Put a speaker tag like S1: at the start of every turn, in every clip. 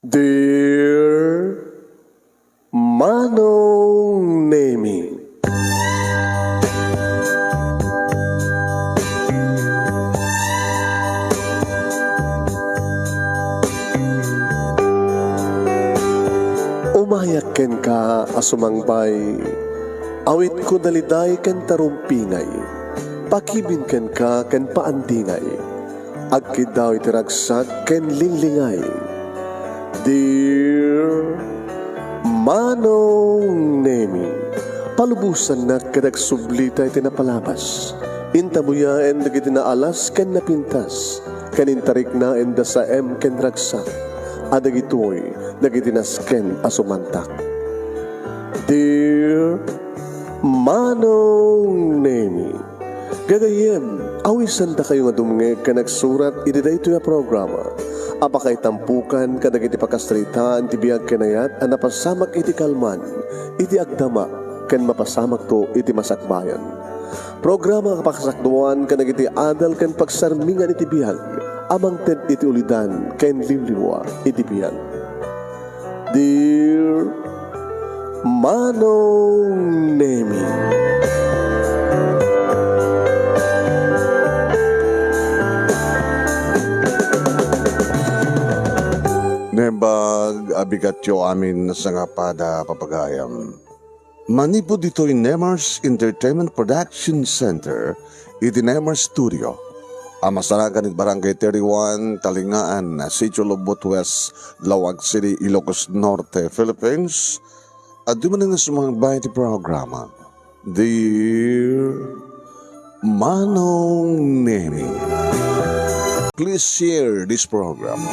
S1: Dear Manong Nemi, umayak ken ka asumangbay, awit ko daliday ken tarumpingay, pakibin ken ka ken paandingay, agkid daw itiragsak ken linglingay. Dear Manong Nemi, palubusan na kadag sublita iti napalabas. Intabuya en dagiti naalas ken napintas, kanintarik na en da sa ken ragsak, adagitoy dagiti nasken asumantak. Dear Manong Nemi, gagayem, awisan da kayo nga dumngeg ka nagsurat iti daytoy a programa. Apakay tampukan kadagiti pakastritaan ti biag kenayat a napasamak iti kalman, iti agdama ken mapasamak to iti masakbayan. Programa kapakasakduan kadagiti adal ken pagsarmingan iti biag, amang ted iti ulidan ken liwliwa iti biag. Dear Manong Nemi,
S2: Nebag abigatyo amin sa nga pada papagayam. Manipod dito'y Nemars Entertainment Production Center, iti Nemars Studio. Amasaragan it Barangay 31, Talingaan, Sitio Lobot West, Lawag City, Ilocos Norte, Philippines. At dumanin na sumangbay iti programa. Dear Manong Nemi, please share this program.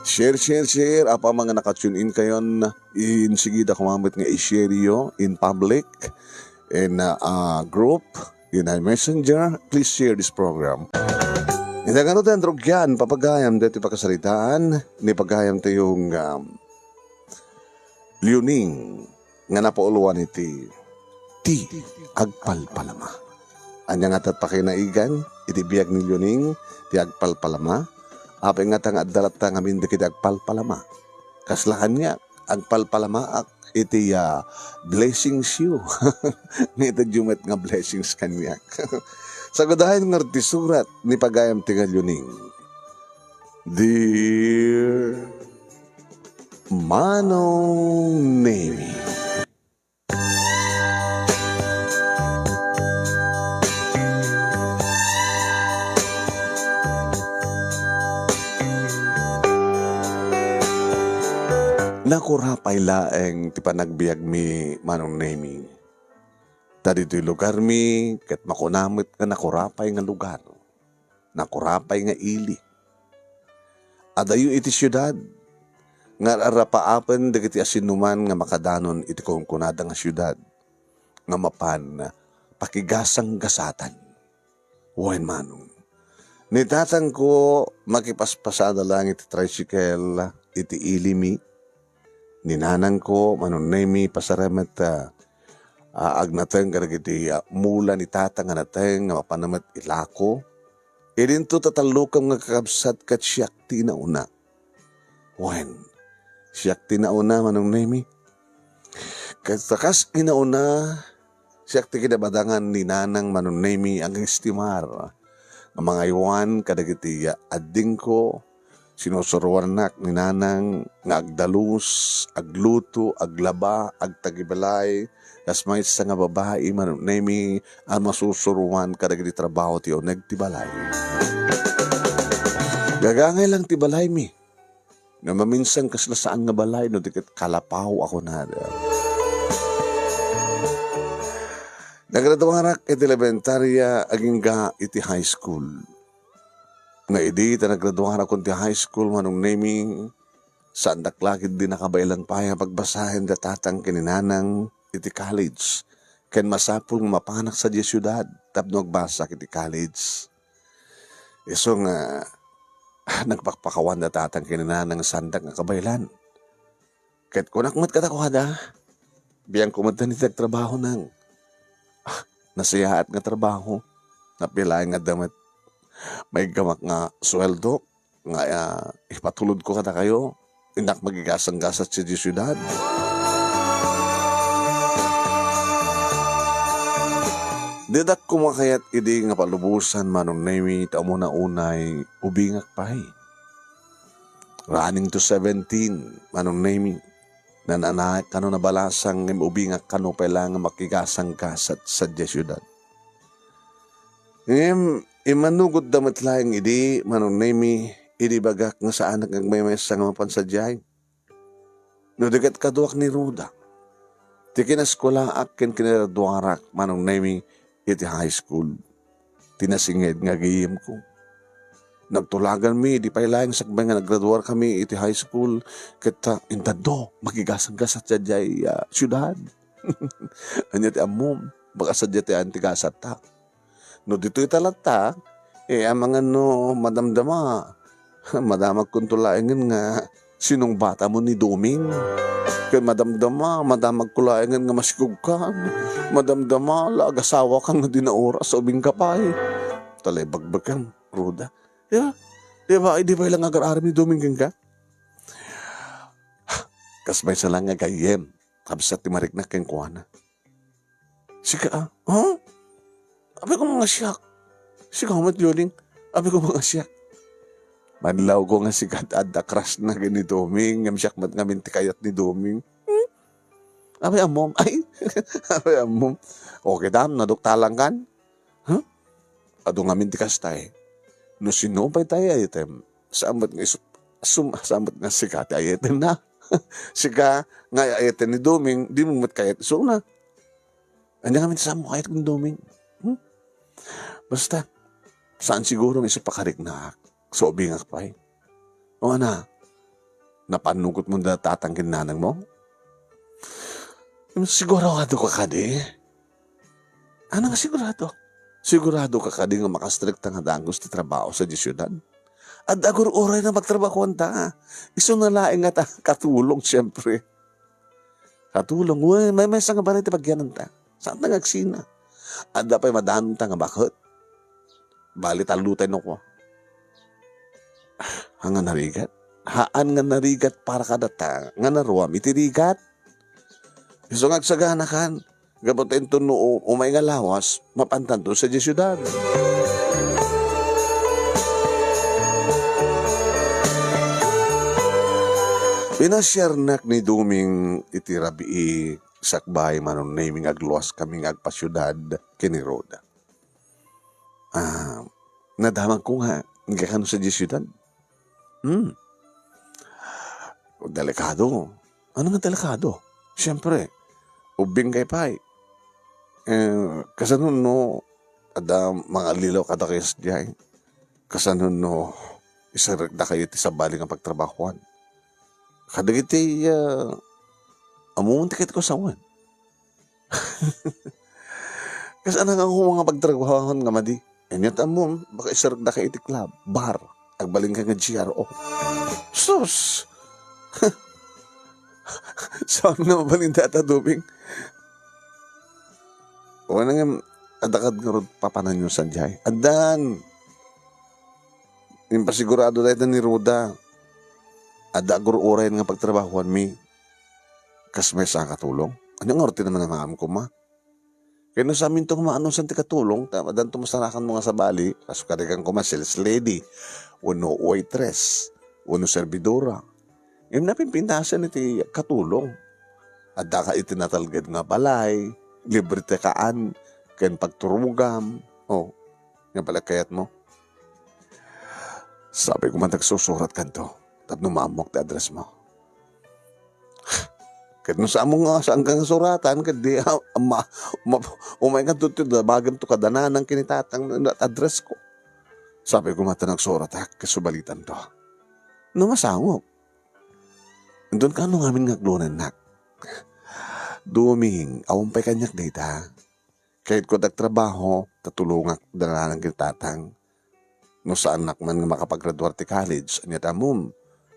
S2: Share. Apa mga nakatune in kayon, insigida kumamit nga i-share yo in public, in group, in a messenger. Please share this program. Hindi nga natin, drogyan, papagayam dito pakasalitaan, ni pagayam tayong liuning nga napauluan iti ti agpalpalama. Anya nga tat pakinaigan, iti biyag ni liuning, ti agpalpalama. Apay nga tang adalat tang amin dikit agpalpalama. Kaslahan niya, agpalpalama iti blessings you. Ngita jumet nga blessings kanyak. Sa gudahin nga surat ni pagayam tingal yuning. Dear Manong Nemi, nakurapay laeng ti panagbiag mi Manong Nemi. Tadi to'y lugar mi, ket makunamit nga nakurapay nga lugar. Nakurapay nga ili. Adayo iti syudad, nga arapaapen dagiti asinuman nga makadanon iti kungkunada nga syudad. Nga mapan, pakigasang gasatan. Wen Manong. Nitatang ko, makipaspasada lang iti tricycle, iti ili mi. Ninanang ko, Manong Nemi, pasaremet agnateng karagiti mula ni tatang nga nateng nga mapanamat ilako. Idinto tatalukam nga kakabsat kat siyak tinauna. Wen, siyak tinauna, Manong Nemi. Katakas inauna, siyak ti kinabadangan ni nanang Manong Nemi ang estimar. Ang mga iwan kadagiti ading ko, sinusuruanak ni nanang nga agdalus, agluto, aglaba, agtagibalay, kas may isa nga babae, Manong Nemi, ang masusuruan kadagiti trabaho tiyo, nagtibalay. Gagangay lang tibalay mi, nga maminsan kaslasaan nga balay, no dikit kalapaw ako na. Nagraduang anak iti elementarya, aging ga iti high school. Nga idi, nagraduang ako ti high school, Manong Nemi, saan daklakid din nakabailang paya pagbasahin da tatang kininanang iti college. Ken masapul nga mapanak sa di syudad, tapno agbasak iti college. Iso nga, nagpakpakawan da tatang kininanang sandak nga kabaylan. Ket kunakmat katakwada, biyang kumadtan iti trabaho nang nasiyahat nga trabaho, napilay nga damat. May gamak nga sweldo, nga ipatulod ko kada kayo, inak magigasang-gasat sa di syudad. Didak kumakayat idi nga palubusan manong nemi tamo na unay ubingak pahay. Running to 17 manong nemi nananayak kano na balasang ubingak kano pala nga makigasang-gasat sa di syudad. Imanugod damat lang idi, manong nemi, idi bagak nga sa anak ng may sa nga mapansadyay. No dagat kaduak ni Ruda. Ti kinaskola akin kinaraduarak, manong nemi, iti high school. Tinasinged nga giyim ko. Nagtulagan mi, di pa ilang sakbay nga naggraduar kami iti high school. Kita, intado, magigasang-gasat sa jay syudad. Anya ti amom, baka sa jay ti antigasat ta. No dito italata, ang mga madamdama, madamag kuntulaingin nga sinong bata mo ni Doming. Kaya madamdama, madamag kulaingin nga masikugkan. Madamdama, lagasawa kang nga dinaura sa ubing kapay. Talay bagbagkan, Ruda. Di ba ilang agar-aram ni Doming ka? Kasbay sa lang nga gayem, kabsat ti marik na keng kuwana. Sika, Abi ko mga siyak. Sigaw mat yoling. Abi ko mga siyak. Manlaw ko nga sikat at crush na gani Doming. Ngam siyak mat ngamin tikayat ni Doming. Abi amom. Ay. Abi amom. Okay dam, naduktalang kan? Ado ngamin tikas tayo. No sinopay tayo ayatem. Sambat nga sikat ayatem na. Sika nga ayatem ni Doming. Di mo mat kayat. So na. Anya ngamin sa mo kayat kong Doming. Basta, saan siguro may pakarik na sa ubingak pa eh. O ana, napanugot mo na tatangkin nanang mo? Sigurado ka kadi? Ano nga sigurado? Sigurado ka kadi nga makastrikta nga dangos ti trabaho sa di syudad? At agur oray na magtrabaho ta. Iso na laing nga katulong siyempre. Katulong, may mesa nga ba na iti pagyanan ta? Saan na ngagsina? At dapat madahan ta nga bakit? Bali talutay no ko. Nga narigat? Haan nga narigat para kadata. Nga naruam itirigat. Iso ngagsagana kan. Gabutin to no umay nga lawas. Mapantan to sa di syudad. Pinasyarnak ni Doming itirabi sakbay manon naming agluwas kaming agpasyudad kini Roda. Nadamag ko nga, nga kano sa syudad. Delikado. Ano nga delikado? Siyempre, ubing kay pay. Kasanon no, ada mga lilaw kada kayo sa diyay. Kasanon no, isarig na kayo sa baling ang pagtrabahuan. Kadagiti, amunti kit ko sawan. Kasi anang ako mga pagtrabahuan nga madi. Enyat amom, baka isarag na kayo iti club, bar, agbaling ka nga GRO. Sus! Saan na mabalin data, Doming? O nga nga, adakad nga rin papanan yung sanjay. Adan! Yung pasigurado dahil ni Ruda. Adagur oray nga pagtrabahuan mi. Kas may sa katulong. Ano nga orti naman ang maam ko ma? Kaya no sa amin itong maanong santi katulong, dan tumasarakan mo nga sa bali, kaso karigang ko ma, sales lady, uno waitress, uno servidora. Yung napimpintasan iti katulong. Ada ka itinatalgad nga balay, libre tekaan, kayan pagturugam. Nga pala kayat mo. Sabi ko man nagsusurat ka to, tapos numamok ti address mo. Kahit nung sa among saan kang suratan, kadi umay ka tuto, bagam to kadanan ng kinitatang address ko. Sabi ko mata nagsurat kasubalitan to. No masangok. Doon ka nung amin ngaglunan nak. Duming, awampay kanyak data. Kahit ko nagtrabaho, tatulungak dala ng kinitatang. No sa anak man nga makapag-graduate ti college, anyat amom,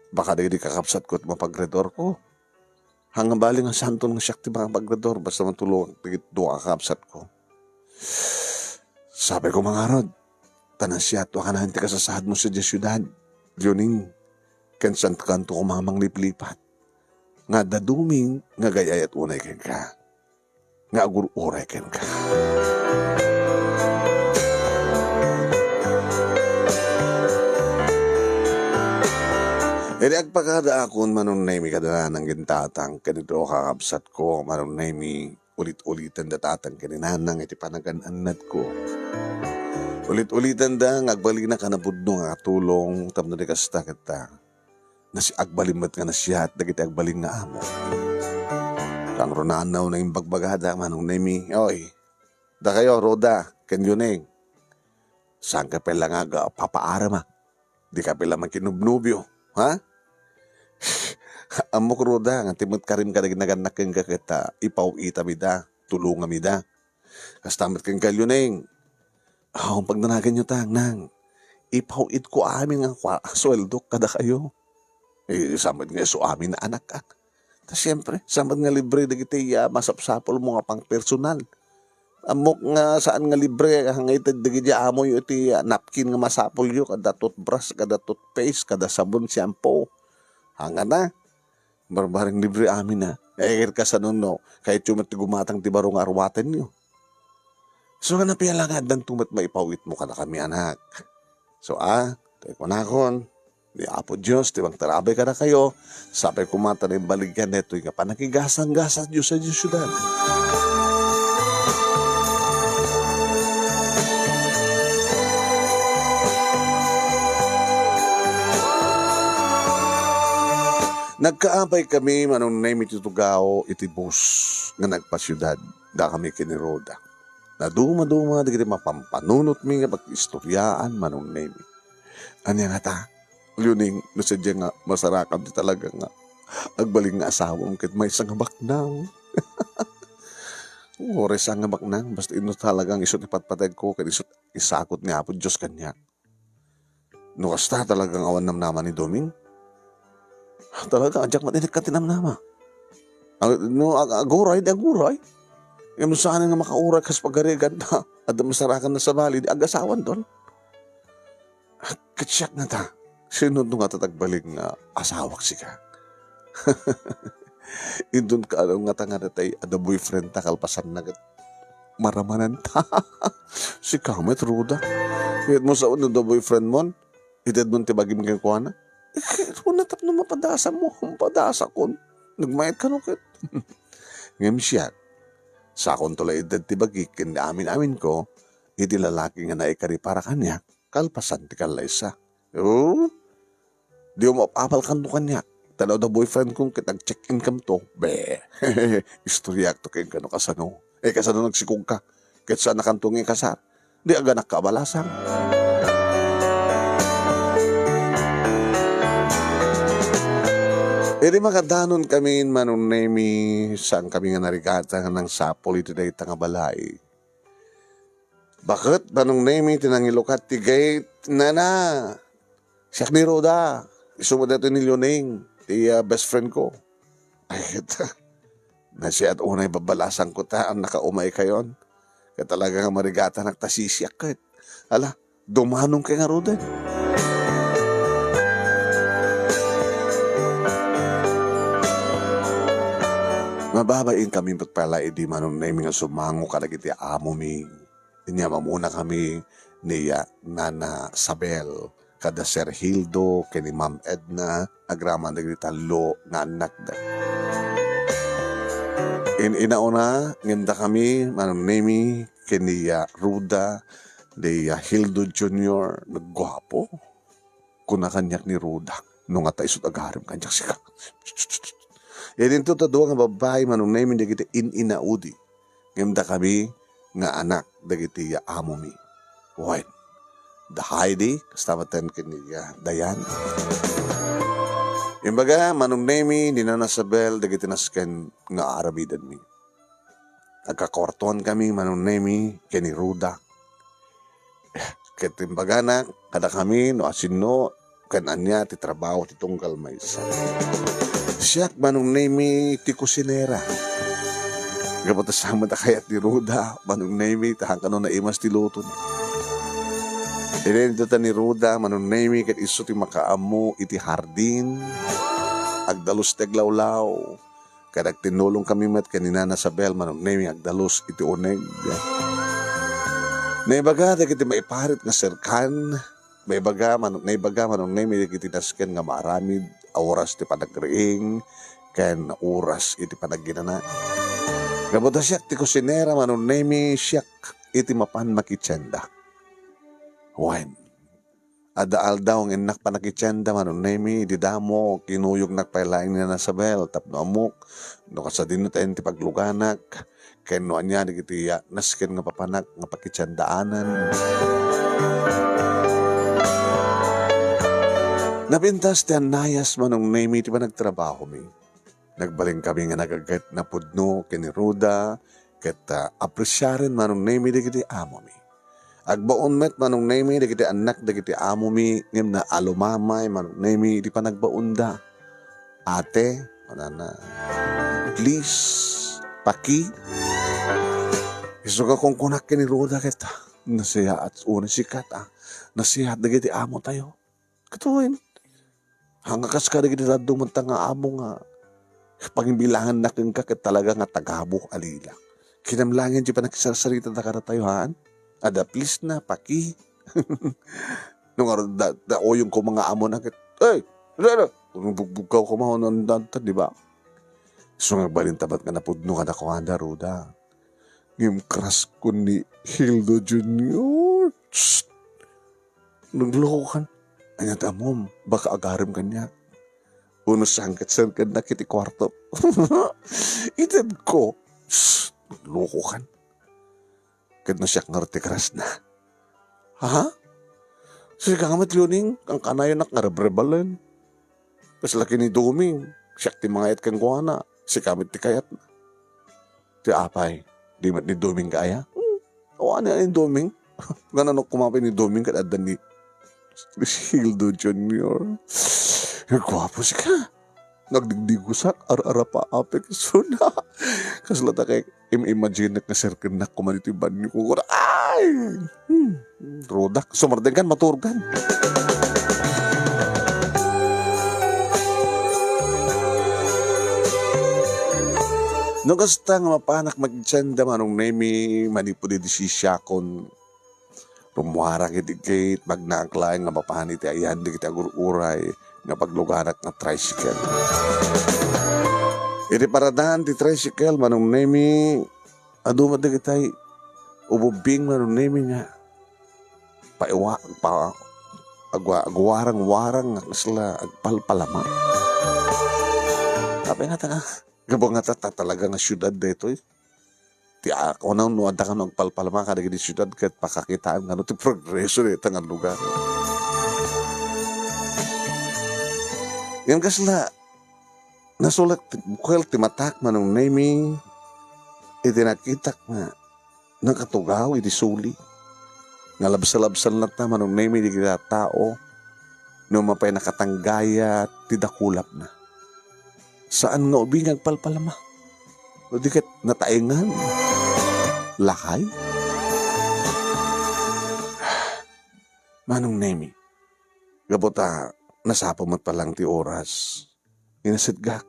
S2: baka di kakapsat ko at mapag-graduate ko. Hanggang bali nga santo ng siyak ti makapag-graduate, basta matulungak doon kakapsat ko. Sabi ko mga rod, tanasya, tuwa ka na hindi kasasahad mo sa syudad. Yuning, Kensan kanto ko mamang liplipat. Nga daduming nga gayay at unay ken ka. Nga agur-uray ken ka. Edi agpakada akon manunay mi kadala ng gintatang kanito kakabsat ko manunay mi ulit-ulitan datatang kaninanang iti panagan-anad ko. Ulit-ulitan da agbali na kanapudno nga tulong tapno di kasta kita. Nasi agbalimat nga na siya at dagiti agbaling nga amo. Kang ronanaw na yung bagbagada manunay mi. Oy, da kayo Roda, kanyuneng. Saan ka pala nga papaarama? Di ka pala magkinubnubyo, ha? Amo ko Roda, nga timot karim ka naginagannak kang kakita, ipaw ita mida, tulunga mida. Kastamat kang kalyuneng. Ang pagnanagan nyo tang nang, ipaw it ko amin nga sweldo kada kayo. Samad nga so amin na anak ka. Ta siyempre, samad nga libre dagiti masapsapol mo nga pang personal. Amok nga saan nga libre, hangay tagdagi amo yung iti napkin nga masapol yo, kada toothbrush, kada toothpaste, kada sabon, shampoo. Hanga na. Barbaring libre amin na. Ka sa no, kahit yumat gumatang ti barong arwatan nyo. So nga napialangad dan tumat maipawit mo ka na kami anak. So tayo ko na kon. Di apo Diyos, di bang tarabay ka na kayo. Sapay kumata na yung baligyan neto yung panakigasang-gasang Diyos sa Diyos syudad. Nagkaabay kami manunay mitutugao iti bus nga nagpasyudad da kami kiniroda. Na duma-duma digiti mapampanunot mi nga pag-istoryaan manunay mi. Anya nga ta, luning nasadya nga masarakam di talaga nga agbaling nga asawa mo kit may isang baknang. Ores ang baknang basta ino talagang isot ipatpatag ko kit isot isakot ni Apo Diyos kanya. No kasta talagang awan namnaman ni Doming. Talaga, adyak matinik ka tinamnama. No, aguray. Yung saan nga makauray kas pagarigan na at masarakan na sa bali, di agasawan doon. Katsyak na ta. Sinod nga tatagbaling nga asawak sika. Indun ka nga tanga na tayo, ada boyfriend ta kalpasan na maramanan ta. Si Kamet Ruda. Kaya mo sa uno da boyfriend mo, itad mo tibagim kang kuha na. Kung natap na mapadasa mo, mapadasa kon. Nagmayat ka nukit. Ngayon siya, sa akong tulay edad tibagi, kindi amin ko, iti lalaki nga naikari para kanya, kalpasan ti kalaysa. Oh, di mo mapapal kan to kanya. Tanaw da boyfriend kong kitag check-in kam to. Be, istoryak to kayo kano kasano. Kasano nagsikong ka. Kahit saan nakantong kasar. Di aga nakabalasang. Edi makadanon kami manunay mi saan kami nga narigata ng sapol iti day nga balay. Bakit manunay mi tinangilukat ti gate na. Siyak ni Roda. Isumod nato ni Leoning, ti best friend ko. Ay, na siya at unay babalasan ko ta ang nakaumay kayon. Kaya talaga nga marigata nagtasisyak kahit. Ala, dumanong kay nga Roda. Mababain kami pagpala edi manunay mi nga sumango kadagiti amo mi. Inya mamuna kami niya Nana Sabel, kada Sir Hildo, kini Ma'am Edna, agraman dagiti talo nga anak da. Inauna, ngenda kami manunay mi kini Ruda, de Hildo Jr. Nagwapo. Kuna kanyak ni Ruda. Nung ata isot agarim kanyak sika. Yan ito tadwa nga babae manunay mi dagiti inaudi. Ngemda kami nga anak dagiti amo mi. When the Heidi kastamatan kini Dayan. Imbaga manunay mi ni Nana Sabel dagiti nasken nga arabidan mi. Nagkakwartuan kami manunay mi kini Ruda. Ket imbaga na kada kami no asino kan anya ti trabaho ti tunggal maysa. Siyak manunay mi ti kusinera. Gapot sama ta kayat ni Ruda, manunay mi tahang kano na imas ti luto. Dinito ta ni Ruda, manunemi kat iso ti makaamu iti hardin. Agdalos ti aglawlaw. Kadag tinulong kami met kanina na Sabel, manunemi agdalos iti uneg. Naibaga, dagiti maiparit nga serkan. Naibaga, manunemi iti nasken nga maaramid. Oras ti panagriing. Ken oras iti panagginana. Gabuta siyak ti kusinera, manunemi siyak iti mapan makitsenda. Wen, adaal daw ng inak pa nakitsenda manunemi, di damo, kinuyog nakpailaing na Nasabel, tapno amok, no kasadin tayo ti pagluganak, kaya no anya, di kiti naskin nga papanak, nga pakitsendaanan. Napintas ti anayas manunemi, ti pa nagtrabaho mi. Nagbaling kami nga nagagat na pudno, kiniruda, ket apresyarin manunemi, di kiti amo mi. Agbaon met manong nemi dagiti anak dagiti amo mi ngem na alumamay manong nemi di pa nagbaunda. Ate, manana. Please, paki. Isu ka kung kunak ni Roda kita. Nasiya at una sikat Nasiya dagiti amo tayo. Katuin. Hanga kas ka dagiti dadong nga amo nga. Pangimbilangan na kang kakit talaga nga tagabok alila. Kinamlangin di pa nakisarsarita na karatayohan. Ada please na, paki. Nung oyong ko mga amo na kit, ay, bugbugaw ko mahon ng di ba? So nga balintabat nga napudno ka na ko handa, Roda. Ngim crush ko ni Hildo Jr. Nagloko kan. Anyat amom, baka agarim kanya. Uno sangkat-sangkat na kiti kwarto. Itad ko. Nagloko kan. Kat na siya ngarti kras na. Ha? Sige ka nga matluning, ang kanayo nak ngarabrabalan. Kas laki ni Duming, siya ti mangayat kang kuwana, si kamit ti kayat na. Ti apay, di mat ni Duming kaya? O ano yung Duming? Ganon ako kumapay ni Duming kat adan ni Hildo Jr. Gwapo siya ka. Nagdigdigusak, ara-ara pa apek suna. Kaslata kay imagine na sirkin na kumanitiban niyo ko. Ay! Rodak, sumardengan, maturgan. Nung kasta nga mapanak magtsenda manong nemi manipuli di siya kon rumuharang itigate, magnaklain nga mapahanit ayan di kita gururay nga paglugarak nga tricycle. Iti paradahan ti tricycle manong nemi adu madag itay ububing manong nemi nga agwarang-warang nga kasla agpalpalama. Kapay nga ta gabong nga talaga nga syudad dito eh. Ti ako na nuada ka no agpalpalama kada gini syudad kat pakakitaan nga no ti progreso dito nga lugar. Yan kasla nasulat bukel ti matak manong nemi itinakitak nga nakatugaw iti suli nga labsa-labsan lang ta manong nemi di kita tao no mapay nakatanggaya ti dakulap na saan nga ubing agpalpalama o di kat nataingan lakay manong nemi gabota nasapamat pa lang ti oras inasidgak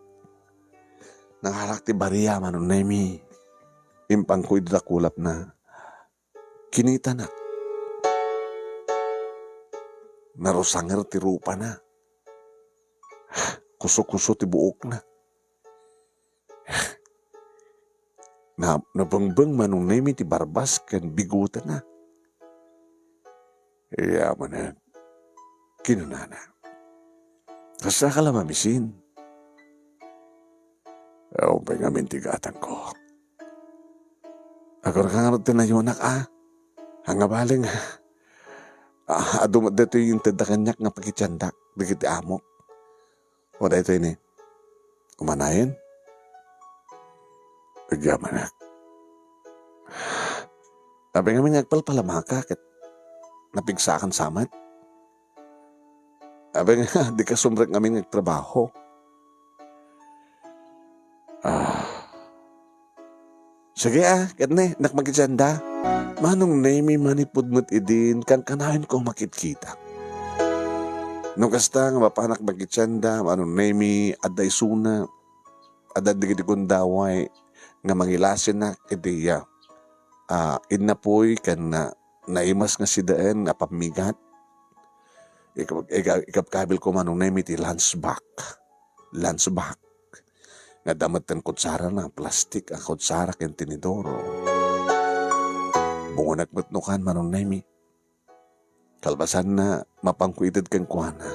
S2: nangalak ti bariya manong nemi impang ko idakulap na kinita na narusanger ti rupa na kuso-kuso ti buok na nabangbang manong nemi ti barbas kan bigutan na yaman na kinunana kasa ka lang mamisin ewan pa nga mintigatan ko ako nakangarot tinayunak hangabaling adumat dito yung tadakanyak nga pagkitsandak dikiti amok o dito ini kumanayin agyaman na sabi nga may nagpalpalamaka kat napigsakan samat sabi nga di ka sumrek ngamin nagtrabaho sige kat ne nakmagitsanda Manong nemi manipod mo't idin kan kanahin ko makitkita. No kasta nga mapanak magitsanda, manong nemi aday suna, aday digiti kundaway, nga mangilasin na ideya. Inapoy kan na naimas nga si daan na pamigat. Ikapkabil ko manong nemi ti lunchback. Lunchback. Nga damat kan kutsara na plastik ang kutsara ken tinidoro. Bungunak matnukan manong nemi. Kalbasan na mapangkuitid kang kuhana.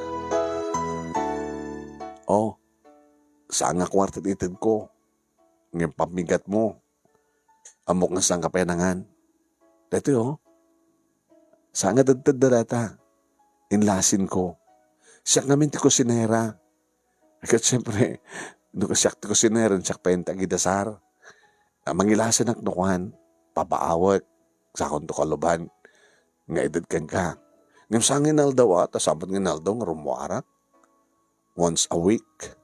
S2: Oh, saan nga kwartet itid ko? Ngayon pamigat mo. Amok nga saan kapenangan. Dito oh. Saan nga dadtad darata? Inlasin ko. Siyak nga minti ko sinera. Agad siyempre, doon ka siyak ti ko sinera, siyak penta gidasar. Mangilasin ang nukuhan. Papaawag. Sa akong to kaluban. Nga edad kang ka. Ngayon saan nginaldaw at asabat nginaldaw nga rumuarak. Once a week.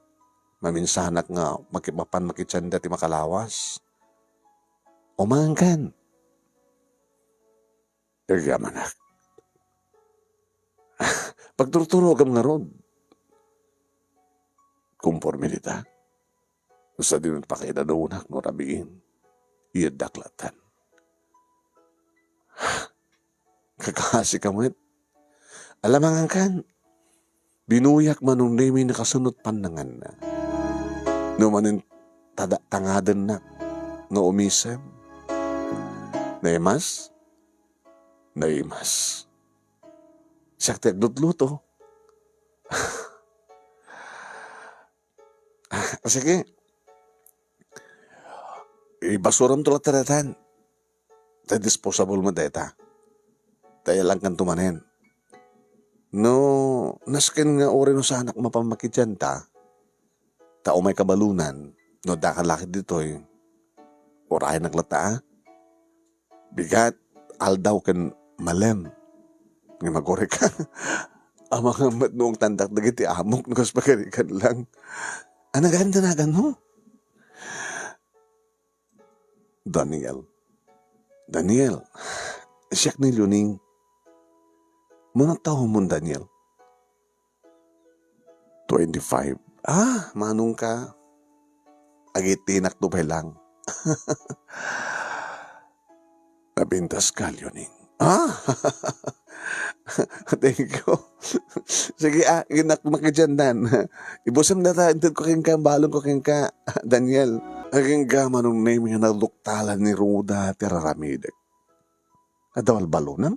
S2: Maminsanak nga makipapan makitsanda ti makalawas. Umangkan. Manak. Pagturturogam nga ron. Kumpormilita. Sa din pakinanunak no rabiin. Iyad daklatan. Kakasi kamit. Alamangan kan. Binuyak manong nemi nakasunod panangan na. No manin tangadan na. No umisem. Naimas. Naimas. Siyak ti aglut-luto. Sige. Ibasuram tulat taratan. Ta disposable mo deta. Tayo lang kan tumanen. No, nasken nga ori no sa anak mapamakit dyan ta. Tao may kabalunan. No, dakalakit dito'y. Orahin naglata. Bigat. Aldaw kan malem. Nga magore ka. Ang mga matnoong tandak na giti amok. Nagos pagkarikan lang. Anaganda na gano? Daniel. Siyak ni Luning. Manang taon mo, Daniel? 25. Manong ka. Agitinak tupay lang. Nabintas ka, Luning. Thank you. Sige, ginak makidyandan. Ibusam na ta, intid ko king ka, balong ko king ka, Daniel. Aging gama nung name nga naluktalan ni Ruda Tiraramidek. Adawal balunan?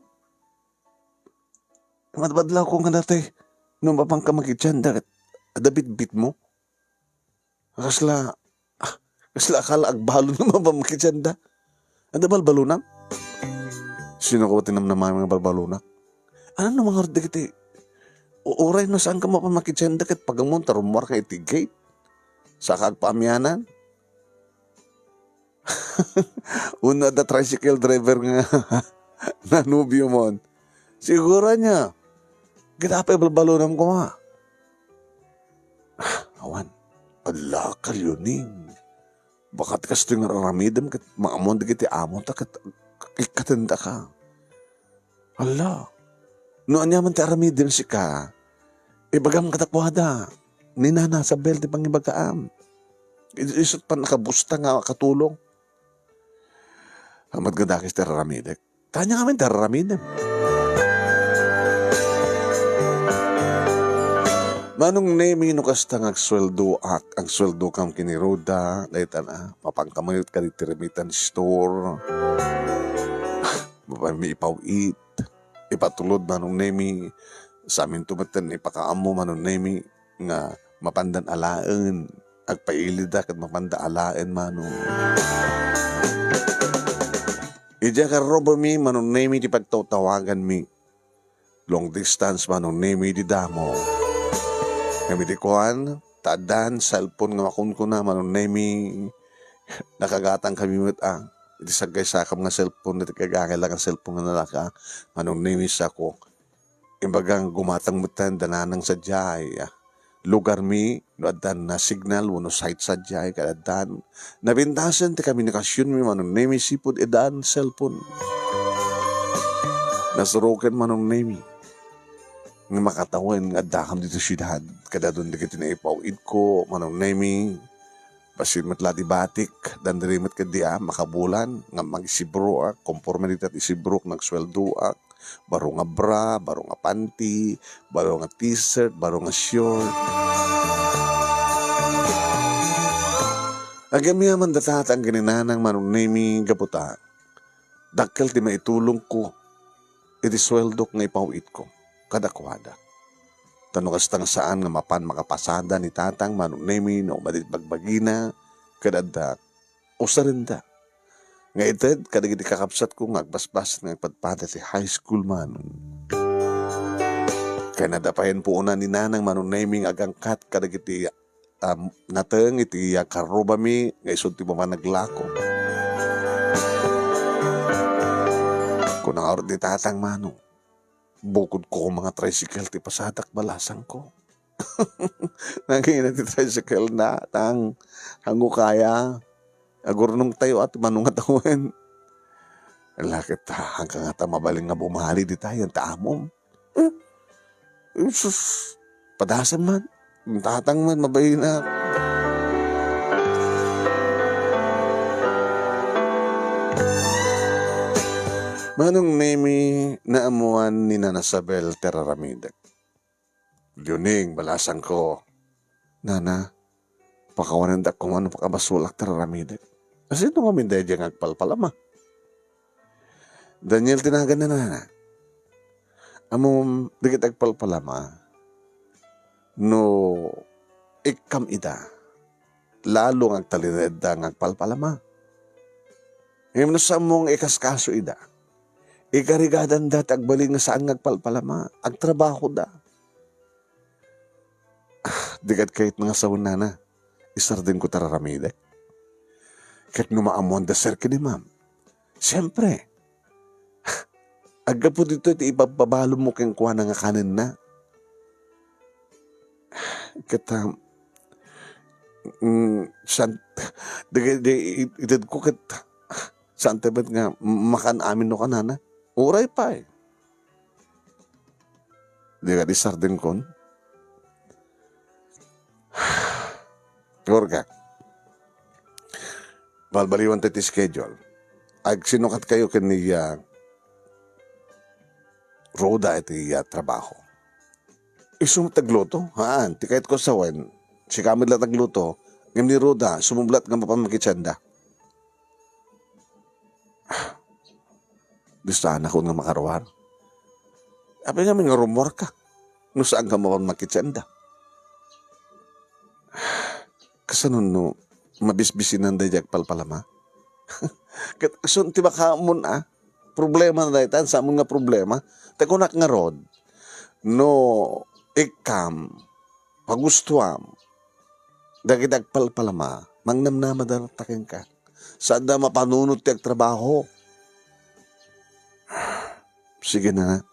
S2: Madbadlaw ko nga dati, nung mapang ka makidyandan, adabit-bit mo. Kasla akala agbalon na mapamakidyandan. Adabal balunan? Sino ko tinamnamay mga balbalunak? Ano mga orda kiti? Uray no saan ka mapamakitsenda kat pagamon tarumwar ka itigate? Sa kagpaamyanan? Una da tricycle driver nga nanubyo mo. Siguro niya. Kita pa balbalunan ko nga. Awan. Allah kalyuning. Bakat kasto yung raramidam kat maamon da kiti amon ta kat ikatanda ka. Allah. Noon niya man ti aramidin si ka. Ibagam katakwada. Ninana sa belt pang ibagaam. Isot pa nakabusta nga katulong. Hamad gadakis ti aramidek. Tanya kami ti aramidem. Manong nemi no kasta ng sweldo ang sweldo kam kiniroda. Dahil mapangkamayot ka di tirimitan store. May ipawit. Ipatulod manong nemi sa amin tumatan ipakaamo manong nemi nga mapandan alaan agpailida kat mapanda alaan manong ija ka robo mi manong nemi di pagtawtawagan mi long distance manong nemi di damo kami di kuhan tadan cellphone nga makun ko na manong nemi nakagatang kami mit di sagay sakam nga cellphone na kagangay lang ang cellphone nga nalaka manong nimis ako imbagang gumatang mutan dananang sadyay lugar mi no adan na signal wano site sadyay kadadan nabintasan ti komunikasyon mi manong nimis sipod edan cellphone Nasurukan manong nemi. Nga makatawan nga dakam dito siyudad. Kada doon di kita naipawid ko, manong nemi. Basin matlati batik, dan dirimat ka diya, makabulan, nga magisibro ak, konforme dito at isibro, nagsweldo ak, baro nga bra, baro nga panty, baro nga t-shirt, baro nga short. Agami man datatang ganinanang manong nemi gaputa. Dakkel ti maitulong ko, iti sweldo nga ipawid ko, kadakwada. Tanong kastang saan nga mapan makapasada ni tatang manong nemi no madit bagbagina kadada usarinda. Nga ited kadagiti kakapsat ko nga agbasbas nga agpadpada ti high school man. Kaya nadapayan po una ni nanang manong nemi agangkat kadagiti nateng iti karubami nga isod ti mama naglako. Kung nangarot ni tatang manong bukod ko mga tricycle ti pasadak balasang ko. Nangina ti tricycle na tang hango kaya agurnong tayo at manungatawan. Lakit hanggang nga mabaling nga bumali di tayo ang taamom. Sus, padasan man. Tatang man mabayin na. Manong nemi na amuan ni Nana Sabel Terraramidek. Yuning balasang ko. Nana, pakawanan da kung ano pakabasulak Terraramidek. Kasi ito kami dahil diyang agpalpalama. Daniel tinagan na nana. Amom, dikit agpalpalama. No, ikam ida. Lalong agtalined da agpalpalama. Ngayon sa mong ikaskaso ida. Ikarigadan da agbaling nga saan ngagpalpalama. Agtrabaho da. Digat kahit mga sauna na. Isar din ko tararamide. Kahit numaamuan da sir ni ma'am. Siyempre. Agga po dito iti ipapabalo mo keng kuha na nga kanin na. Kata itad ko kat saan tabat nga makan amin no kanana. Uray pa eh. Di ka di sardin kon. Gorga. Balbaliwan tayo ti schedule. Ag sinukat kayo kaniya roda iti trabaho. Isum tagluto. Haan, ti kahit ko sawen. Si kamid lang tagluto. Ngam ni roda, sumublat nga mapamakitsanda. Distaan ako nga makarawar. Apa nga mga rumor ka? No saan ka mapamakitsanda? Kasanon no, mabisbisinan da jak palpalama. Kasun tiba ka mun problema na daytan sa among nga problema. Tagunak nga rod. No, ikam, pagustuam, dagidag palpalama, mangnamnama da takin ka. Saan da mapanunod ti trabaho? Sige na.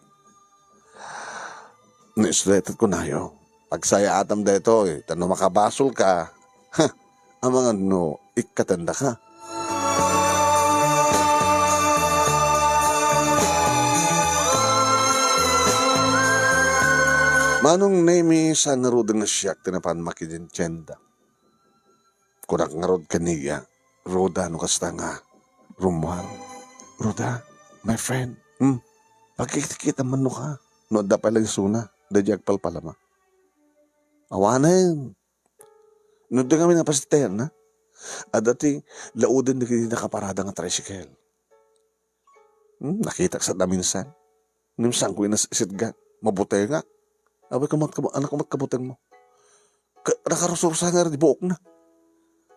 S2: Naisletat ko na yo. Pagsaya atam da ito, tanong makabasol ka, ang mga no, ikatanda ka. Manong nemi sa narod nga siyak tinapan makidinsyenda. Kunak nga rod kaniya, Roda no kasta nga, Romual. Roda, my friend, pagkikita man no ka, no da palang suna, da jag palpalama. Awanan. No da kami napasitayan na. At dati, lauden na kini nakaparada nga tricycle. Nakita sa daminsan. Nimsan ko inasitgan. Mabutay nga. Abay anak ko magkabutang mo. Nakarusursa nga rin, buok na.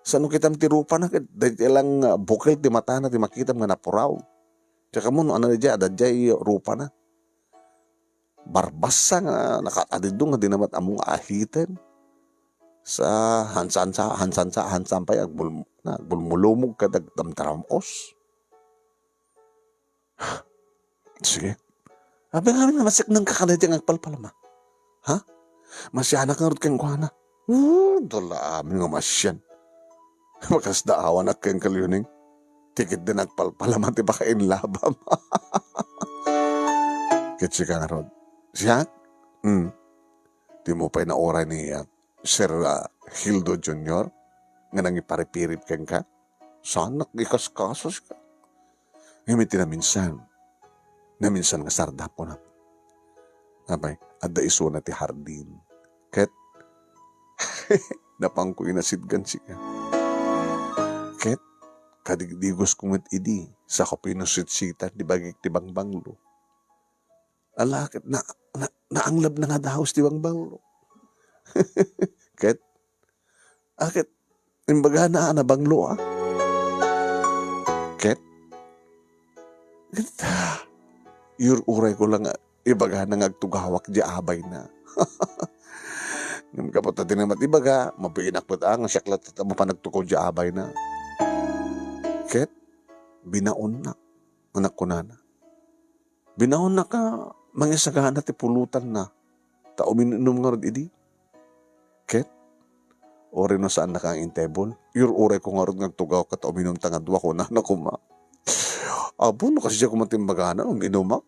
S2: Saan kita tirupa na? Dahil lang bukil, di mata na, di makita nga napuraw. Tsaka mo, ano na dyan, adadjay rupa na. Barbasa nga, nakatadid doon nga, di naman among ahitin. Sa hansan pa'y bulmulumog ka dagdamtaramkos. Sige. Abay nga nga, masik nang kakaladyang agpalpalama. Ha? Masyanak nga rin kang kuhana. Dala amin nga masyan. Makas daawan at kang kalyuning. Tikit din agpalpalama, di ba kain labam? Kitsi ka nga rod. Siya? Di mo pa inaora ni Sir Hildo Jr. Nga nang iparipirip kang ka. Saan nakikaskasos ka? Ngimiti na minsan nga sarda po na. Abay, adda iso na ti Hardin. Ket, napangko inasidgan siya. Ket, kadigdigos kumit idi sa kapinusitsitan di bagik ti Bangbanglo. Alakit naanglab na nga dahos ti Bangbanglo. Ket, akit, imbaga na Banglo Ket, uray ko lang ibaga na ngagtugawak di abay na. Ngam kapot na tinamat ibaga, mapiinak pat ang siyaklat at mapanagtuko di abay na. Ket, binaon na, anak ko na. Binaon na ka, mangisagahan na ti pulutan na. Ta uminom nga rod idi. Ket, ori no saan na kang intebol. Uray ko nga rod ngagtugaw ka ta uminom tangadwa ko na nakuma. Abo, no kasi siya kumatimbagana, uminumak.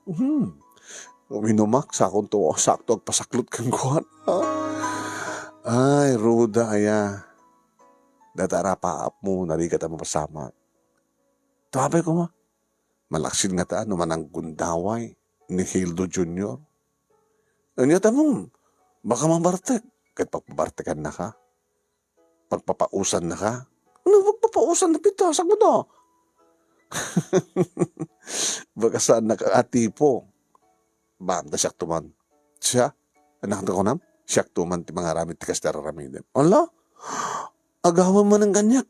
S2: Uminumak, sakto agpasaklot kang kuhan. Ay, ruda aya. Datara paap mo, narigat ang mapasama. Tabay ko ma. Malaksin nga taan, manang gundaway ni Hildo Jr. Anyata mo, baka mabartek. Kahit pagpabartekan na ka. Pagpapausan na ka. Ano, pagpapausan na pitasag mo na. Baka saan nakaatipo. Banda siyak tuman. Siya, anak na ko nam, siyak tuman ti mga ramit ti kastara ramidem. Ala, agawan man ng ganyak.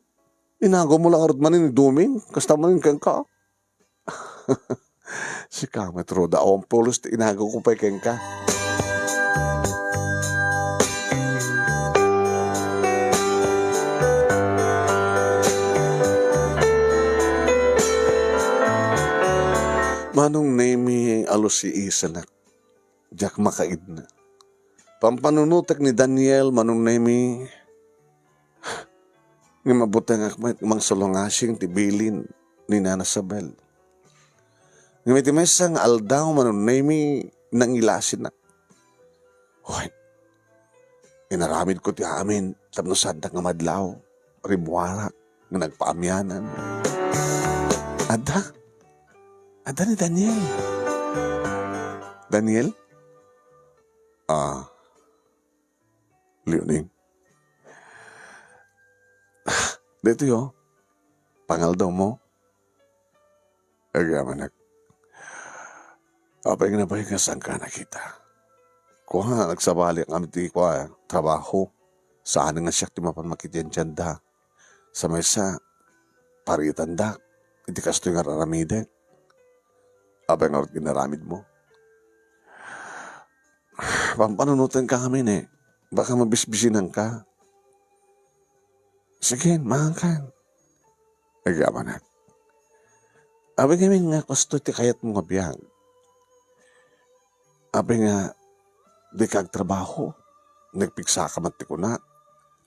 S2: Inago mo lang arot man ni Duming, kasta man kang ka. Si Kamet Roda, ang polos ti inago ko pa kang ka. Manong name alos si Isa na Jack makaid na. Pampanunutak ni Daniel manong name nga mabutang akmat mang salongasing tibilin ni Nana Sabel. Nga may timesang aldaw manong name nang ilasin na. Hoy, inaramid ko ti amin tapno sadda nga madlaw, ribuarak nga nagpaamyanan. Ada ni Daniel. Daniel? Leoning. Dito yo. Pangal daw mo. Agamanak. Apay nga na ba yung saan ka nakita? Kuha, nagsabali ang amiti ko trabaho. Saan nga siya timapan makitiyan tiyanda. Sa mesa, paritan da. Iti kasto yung araramide. Apay nga ginaramid mo. Pampanunutan ka kami eh. Baka mabisbisinan ka. Sige, maangkan. Nagamanak. Apay kami nga kasto ti kayat mo nga biyag. Apay nga di kag trabaho. Nagpiksa ka mati ko na.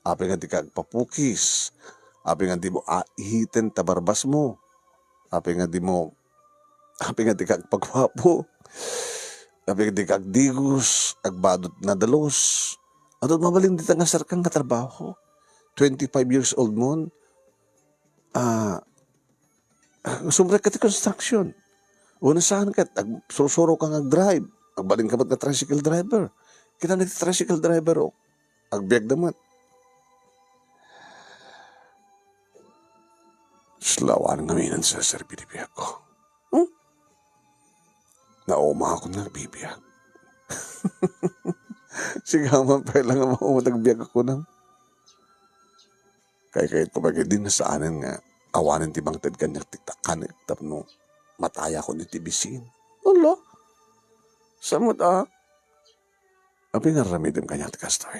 S2: Apay nga di kag papukis. Apay nga di mo ihitin tabarbas mo. Apay nga di kag pagwapo. Apay nga di kag digos. Agbadot na dalos. At mabaling di nga sarkang katrabaho. 25 years old mo. Sumrek ka ti construction. Una saan ka. Susuro ka nga drive. Agbaling ka ba't na tricycle driver. Kita na tricycle driver agbiag damat. Slawan nga minan sa binibiyag ko. Nauma ako na bibiyag. Sigaman pa lang nga maumatagbiyag ako nang. Kahit ko bagay din na saanan nga awanin ti bangtad kanyak tiktakan tapno mataya ko ni tibisin. Wala. Samot Api nga ramidin kanyak tikastoy.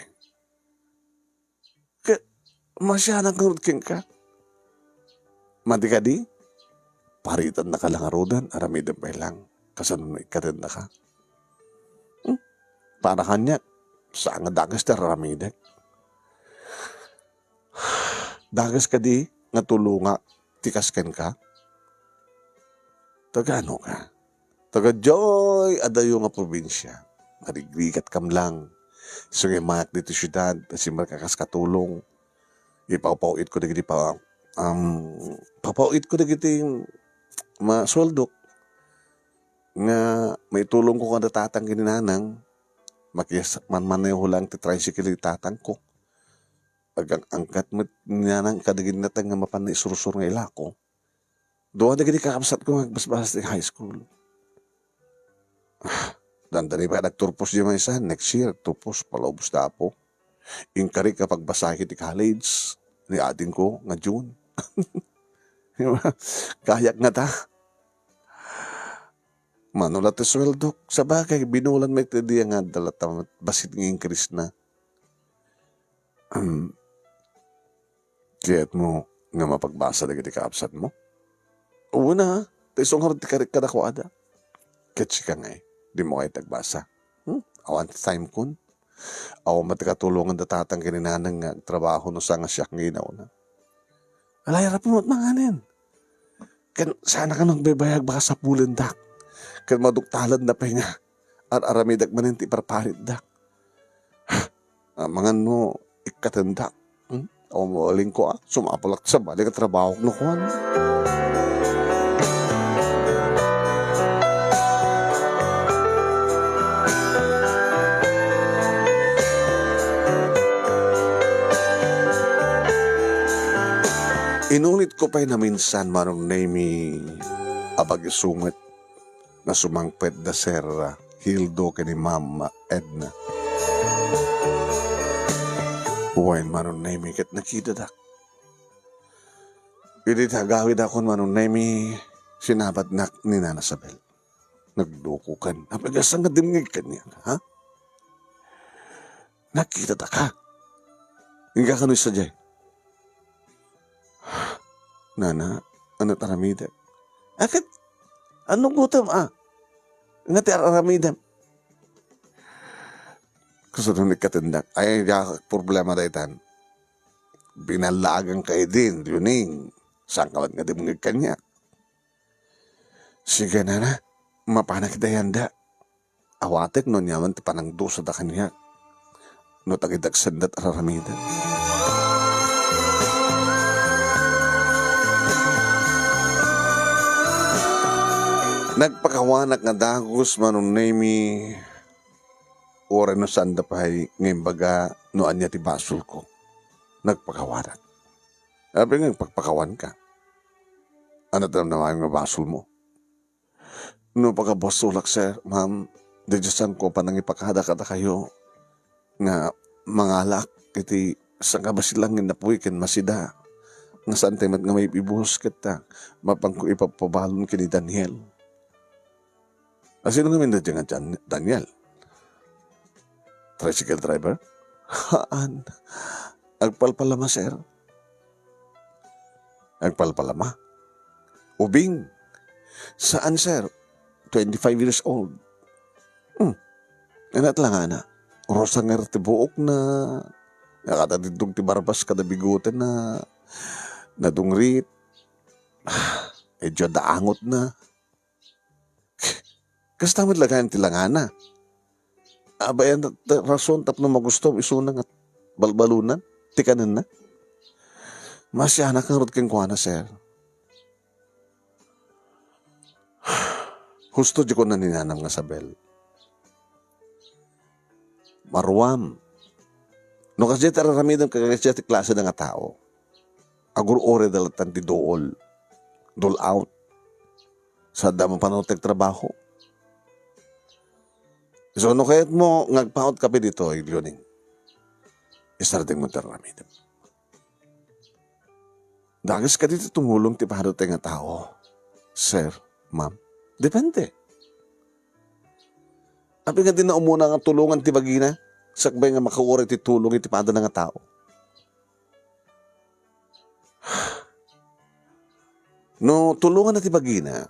S2: Kaya masya nagngurudkin ka. Mati ka di? Paritan na ka lang arudan, aramidin pa lang. Kasanunay ka rin na ka. Para kanya, saan nga dagas na aramidin? Dagas ka di, nga tulunga, tikasken ka? Tagano ka? Taga Joy, adayo nga probinsya. Marigrigat kam lang. So yung mga dito syudad, kasi markakas katulong. Ipapauit ko na giti pa, papauit ko na giti masweldo. Nga may tulong ko kada tatang gininanang, makiyas man na yung hulang ti tricycle tatang ko. Pag ang angkat mo ninanang kadagin na nga mapanay surusur nga ilako. Doon na gini kakapsat ko magbasbas ng high school. Dandani pa nagturpos di may isa, next year, turpos, palaubos na po. Inkari kapag basahin ti college, ni atin ko, nga June. Diba? Kayak nga ta. Manulat ti sweldo, sa bagay, binulan may tadi nga dalata, basit ng increase na. Kaya't mo, nga mapagbasa na giti kaapsat mo. Una, tisong harap ti karik ka na ko ada. Ketsi ka nga di mo kayo tagbasa. Awan time kun. Awan matikatulungan datatang kininanang nga trabaho no sa nga siya nginaw na. Alay, rapin mo't manganin. Kan sana ka nang bebayag baka sa pulendak. Kan maduktalan na pa nga. At aramidag manin ti parparit dak. Mangan mo ikatendak. Awan mo aling ko sumapalak sa balik at trabaho no kuhan. Inulit ko pa'y na minsan manong name abag isungit na sumangpet da Sir Hildo kini Mama Edna. Huwain manong name kat nakita dak. Pili tagawid ako manong name sinabat na ni Nana Sabel. Nagduko kan. Napagasang nga dimngig ka niya. Ha? Nakita dak ha? Hingga ka nun sa jay. Nana, ano taramidam? Akit, anong gutom Nga ti aramidam. Kasunod nagkatindak. Ay, problema daytan. Binalagang kayo din, yuning. Saan ka nga dimngig kanya? Sige, nana, mapanak dayanda. Awatek no nyaman ti panang dosa da kanya. No tagidag sandat aramidam. Nagpakawanak nga dagos manong name ora no sanda pahay ngayon baga no anya ti basol ko. Nagpakawanak. Sabi nga pagpakawan ka. Ano tam naman nga basol mo? No pagkabasulak sir, ma'am, dadyasan ko pa nang ipakahada-kada kayo nga mangalak iti sa kabasilangin na puwikin masida nga saan tayo nga may ibuhos kita mapangko ipapabalon kini Daniel. Sino nga minda nga Daniel? Tricycle driver? Haan? Agpalpalama, sir. Agpalpalama? Ubing? Saan, sir? 25 years old. Anat lang, ana. Rosa nga ti buok na nakatadidog ti barbas kada bigutan na nadungrit. Medyo daangot na. Kasi tamad lagayan ti langana. Abayan rason tapno magustom isunang at balbalunan. Tikanan na. Masya anak ang rod keng kuana, sir. Husto di ko na ninanam nga Sabel. Marwam. No kasi tararamidam kagakasya ti klase na nga tao. Agur ore dalatan ti dool. Dole out. Sa damang panotag trabaho. So, no kaya't mo ngagpaot ka pa dito, Ilyoning. Isarating mo taramidam. Dagas ka dito tumulong ti paharot nga tao. Sir, ma'am, depende. Abi nga din na umuna nga tulungan ti bagina, sakbay nga makauri ti tulong iti pada nga tao. No, tulungan na ti bagina,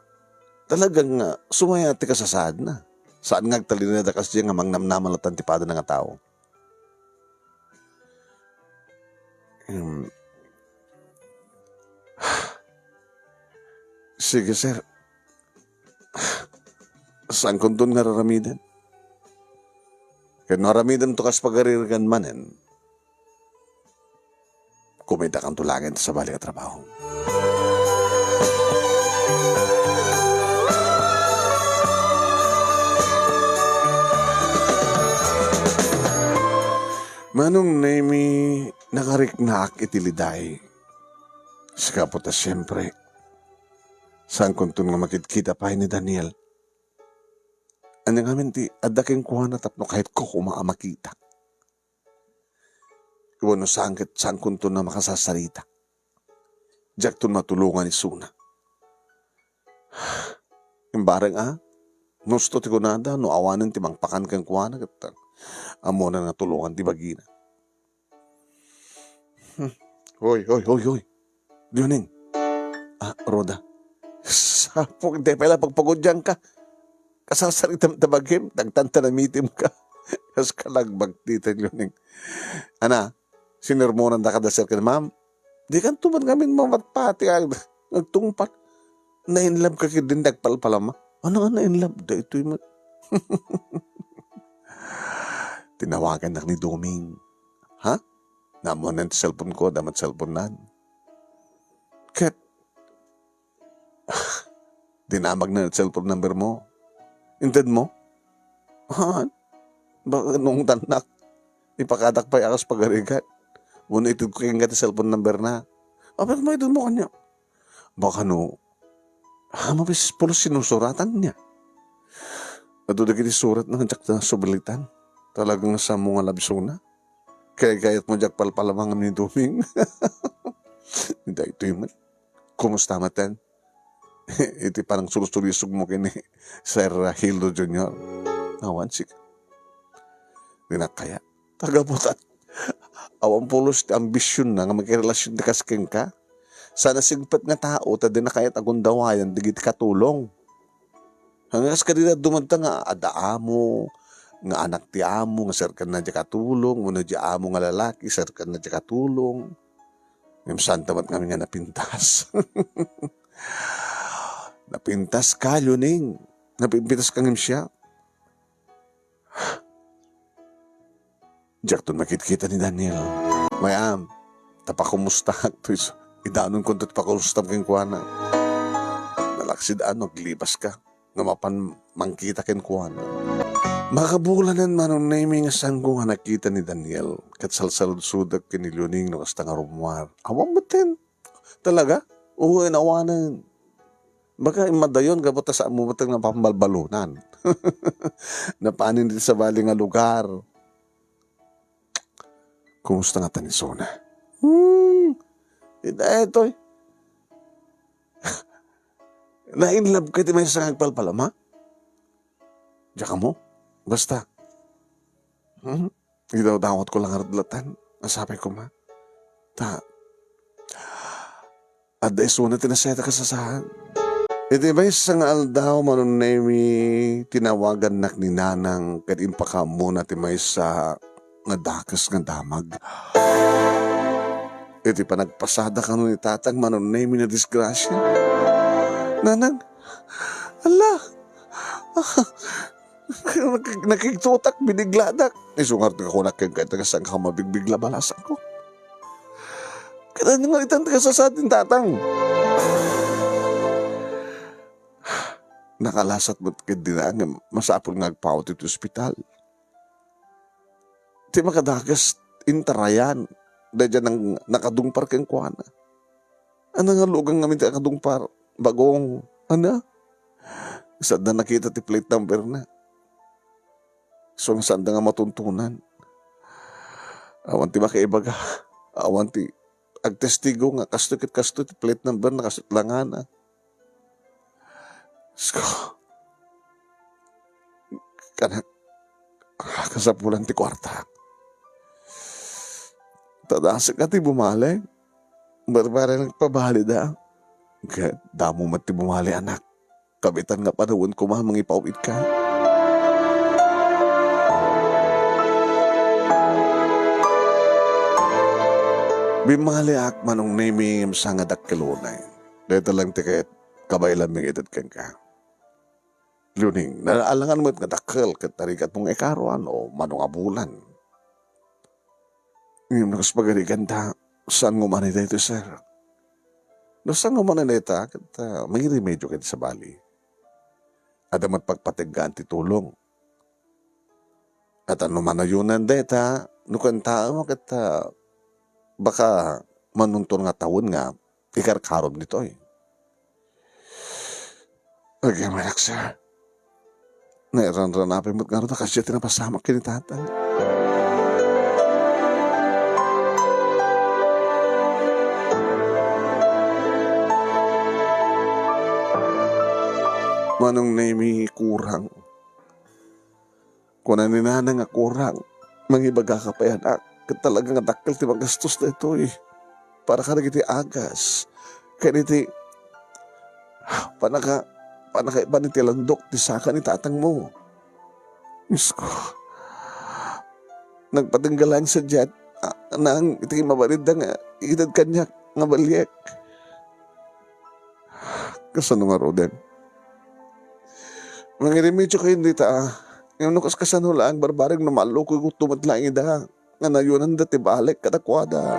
S2: talagang sumaya ti kasasad na. Saan nga talina da kasi nga mangnamnaman at antipada ng tao. Sige, sir. Saan kung doon nga raramidan? Kaya naramidan to kas pagarirgan manen, kumita kang tulangin sa balik at trabaho. Manong nemi nakariknaak itiliday. Sikapot na siyempre. Saan kuntun nga makikita pa ni Daniel. Ano nga minti, adaking kuha na tapno kahit ko makita. Iwan no saan kuntun na makasasarita. Diyak tun matulungan ni Suna. Yung barang gusto ti kunada, no awanan ti mangpakan kang kuha na kat amo na natulungan ti bagina. Hoy. Diyoning. Roda. Sapok, hindi pala pagpagod dyan ka. Kasasarit tabagim, nagtanta na mitim ka. Kas kalagbag dito yun. Ana, sinirmonan da ka da sir ka, ma'am, di kan tuman ngamin mamatpati, nagtungpat. Na-inlove ka din nagpalpalama. Ano nga na-inlove? Da ito yung tinawagan na ni Doming. Ha? Namo na cellphone ko, damat cellphone na. Kat, dinamag na cellphone number mo. Inted mo? Baka nung tanak, ipakadak pa yakas pagarigat. Muna itid ko kayong gati cellphone number na. Pero mo itid mo kanya. Baka mabis polo sinusuratan niya. At doon kiti surat ng jak na subalitan. Talagang sa mga labsuna. Kaya mo jak palpalamang ni Doming. Hindi ito yung kumusta matan? Iti parang sulusulisog mo kini Sir Hildo Jr. Awan sik. Di na kaya. Tagabutan. Awan pulos ti ambisyon na nga magkirelasyon di kasking ka. Sana sigpat nga tao ta di na kaya tagundawayan digit katulong. Hanggang ka din na dumanta nga adaamo, nga anak ti amo, nga sir ka na di katulong, muna di amo nga lalaki, sir ka na di katulong. Yung santamat kami nga napintas. Napintas ka, Luning. Napintas kang siya. Diyak to nakikita ni Daniel. Mayam, tapakumusta. Idanon ko ito't pakulustam kang kuwana. Nalaksid glibas ka. Ngamapan mangkita kang kuwana. Makabulanan manong naming asang nga nakita ni Daniel. Kat salsalud-sudak kiniluning no kasta nga rumwar. Awang batin. Talaga? Oo, inawanan. Baka imadayon kabota sa amumatang na pambalbalunan. Napanin din sa bali nga lugar. Kumusta nga tanisona? Ito eh. Na-inlove ka di may sa nagpalpalama? Diyan ka mo? Basta. Idawdawat ko lang aradlatan. Nasapay ko ma. Ada isuna tinaseta ka sa sahan. Iti ba isang aldaw manunemi tinawagan nak ni nanang kadimpa ka muna ti may sa nga dakas nga damag. Iti pa nagpasada ka nun ni tatang manunemi na disgrasya. Nanang, ala, nakiktutak, binigladak. Isungar ka ko nakikita ka saan ka mabigbigla balasan ko. Kaya nga itan ka sa atin tatang. Nakalasat mo't kadina nga masapol nga agpawat ito ospital. Di makadagas intarayan. Dahil dyan ang nakadungpar kang kuwana. Ano nga lugang namin ti nakadungpar? Bagong, saan na nakita ti plate number na. So ang saan nga matuntunan. Awan ti makaibaga. Awan ti agtestigo nga kasto ti plate number na kasutlangan na. So, kasapulan ti kwarta. Tadasa ka ti bumali. Barbara nagpabali da. Kaya damo mati bumali anak. Kabitan nga panawon ko mga ipawid ka. Bimali ak manong naming sa nga dakilunay. Dito lang ti kahit kabaylan may edad kang ka. Luning, naalangan mo nga dakkel ket tarikat mong ekaruan o manong abulan. Ngayon nakas pagaligan saan mo man ito, sir? No, saan mo man ita, ket may remedyo ket sa bali. Adamat pagpatiggaan ti tulong. At ano man ayunan deta, no kanta mo ket baka manuntor nga tawon nga ikarkarob nito eh. Okay, manak sir. Nairan-ranapin mo't nga rin na kasi tinapasamak kinitatan. Manong naimi kurang. Kung naninana nga kurang, mangibaga ka pa yan. Kat talaga nga dakil ti magastos na ito eh. Para ka nagiti agas. Kaya niti, panaka iba ni tilandok, ti saka ni tatang mo. Diyos ko. Nagpatinggalan sa jet, nang iti mabalid na nga, itad kanya nga balyek. Kasano nga Roden? Mga remedyo kayo dito Yung nukas kasanulaan, barbaring na maloko yung tumadlang ida. Nga na yun ang dati balik katakwada.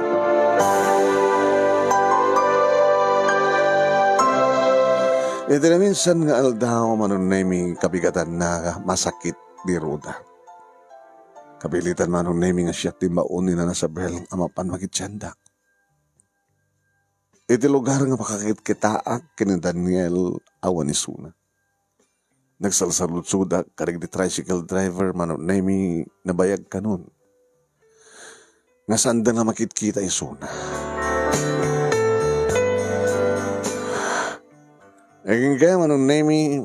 S2: Ito na minsan nga aldaw manunay may kabigatan na masakit di Roda. Kabilitan manunay may nga siya timauni na nasabel amapan magitsanda. Iti lugar nga makakit kitaak kini Daniel Awanisuna. Nagsalsalutsuda karig di tricycle driver manunay may nabayag kanon. Nga sanda nga makitkita isuna. Naging kaya manunay may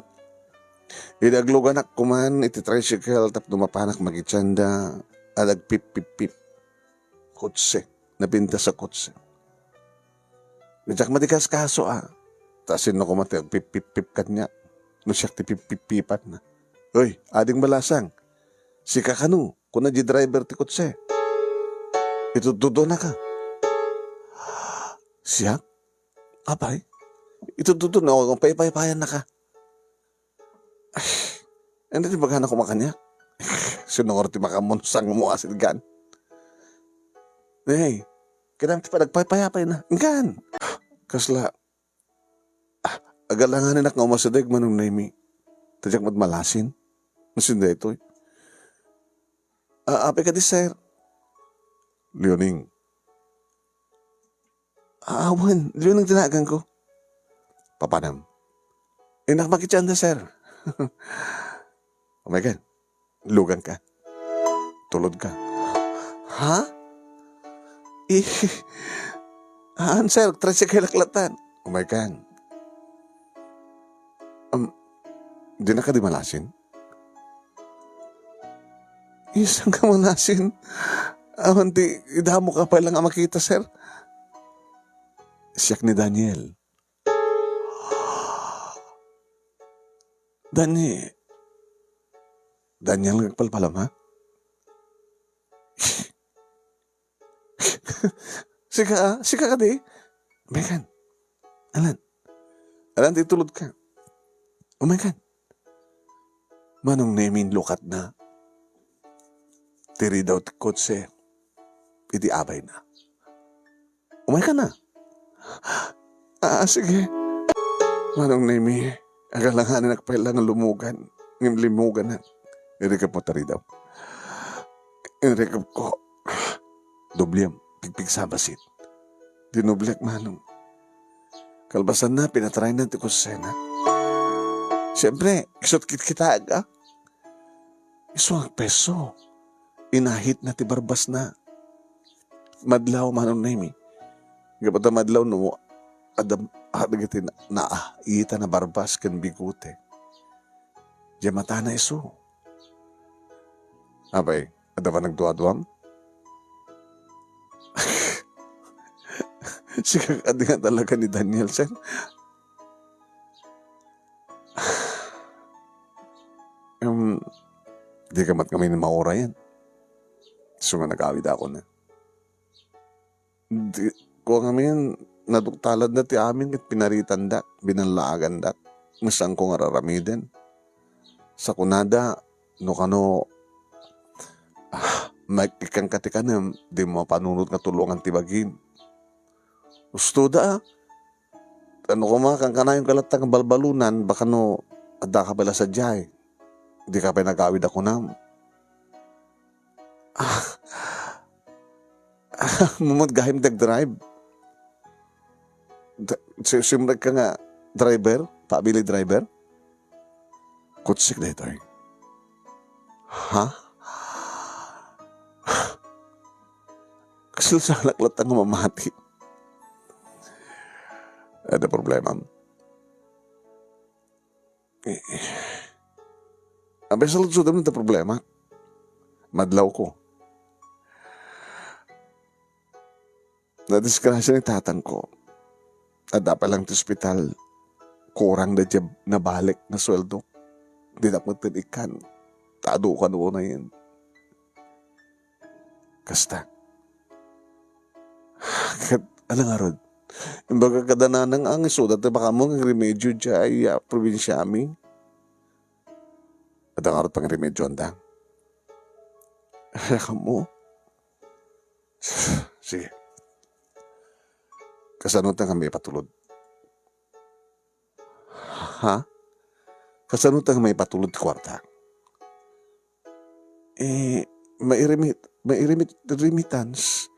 S2: idaglugan ak kuman iti tricycle tap dumapanak magitsanda adag pip pip pip kotse nabinta sa kotse. Nijak matikas kaso tasin na kumati pip pip pip kanya. No siya ti pipipat na. Uy, ading balasang. Si kakano, kung na di driver ti kotse. Itutudo na ka. Siya? Abay? Itutudo na ako, paypayan na ka. Ay, hindi di bagana ko makanya. Sinungor ti makamonsang mo asin gan. Hey, kinam ti pa nagpaypayapay na. Gan. Kasla, agalanganin ak nga umasadag manong naimi. Tadyak madmalasin. Masinda ito eh. Ape ka di, sir. Leoning. Awan, Leoning tinagan ko. Papanam. Inak makitsanda, sir. Oh my God. Lugan ka. Tulod ka. Ha? Sir, tricycle aklatan. Oh my God. Di na ka di malasin? Isang ka malasin? Di idamo ka pa lang makita, sir. Siyak ni Daniel. Daniel nagpalpalam, ha? Sika ka di? Mekan. Alan, ditulod ka. Oh my God. Manong nemin lukat na. Tiri daw ti kotse. Iti abay na. Umay ka na. Sige. Manong nemi. Agalanganin nakapailang lumugan. Ngim limugan na. Irikap mo tari daw. Irikap ko. Dubliam. Pigpig sabasit. Dinublek manong. Kalbasan na pinatry na ti kotse na. Siyempre, isot kita aga. Iswang peso. Inahit na ti barbas na. Madlaw manong nemi. Kapag madlaw no, adagiti na ita na barbas kan bigute. Diya mata na iso. Abay, ada ba nagduwa-duwam? Sige, adingan talaga ni Daniel, sir. Di kamat kami na maura yan. So nga nag-awid ako na. Kung kami yan, naduktalad na ti amin at pinaritan da, binanlaagan da. Masang ko nga raramiden. sa kunada, no kano, ikang katikanem, di mo panunod nga tulungan tibagin. Gusto da, ano ko mga kang kanayong kalatang balbalunan, baka no, ada ka pala sa jay. Di ka pa nagawid ako nam. Mumod gahim drive. Simrag ka nga, driver, pabili driver. Kutsik na ito eh. Ha? Kasi sa laklat ang mamati. Ada problema. Abay sa lutsud na problema. Madlaw ko. Nadiskrasya ni tatang ko. Ada pa lang sa ospital. Kurang na dyan nabalik na sweldo. Di na magtinikan. Tado ka noon na yan. Kasta. Alang arod. Imbaga kadananang ang isudat na baka mo ng remedyo dyan ay probinsya aming. At ang arod pang remedyo andang. Alam mo. Sige. Kasanot ang may patulod. Ha? Kasanot ang may patulod di kwarta. May remittance.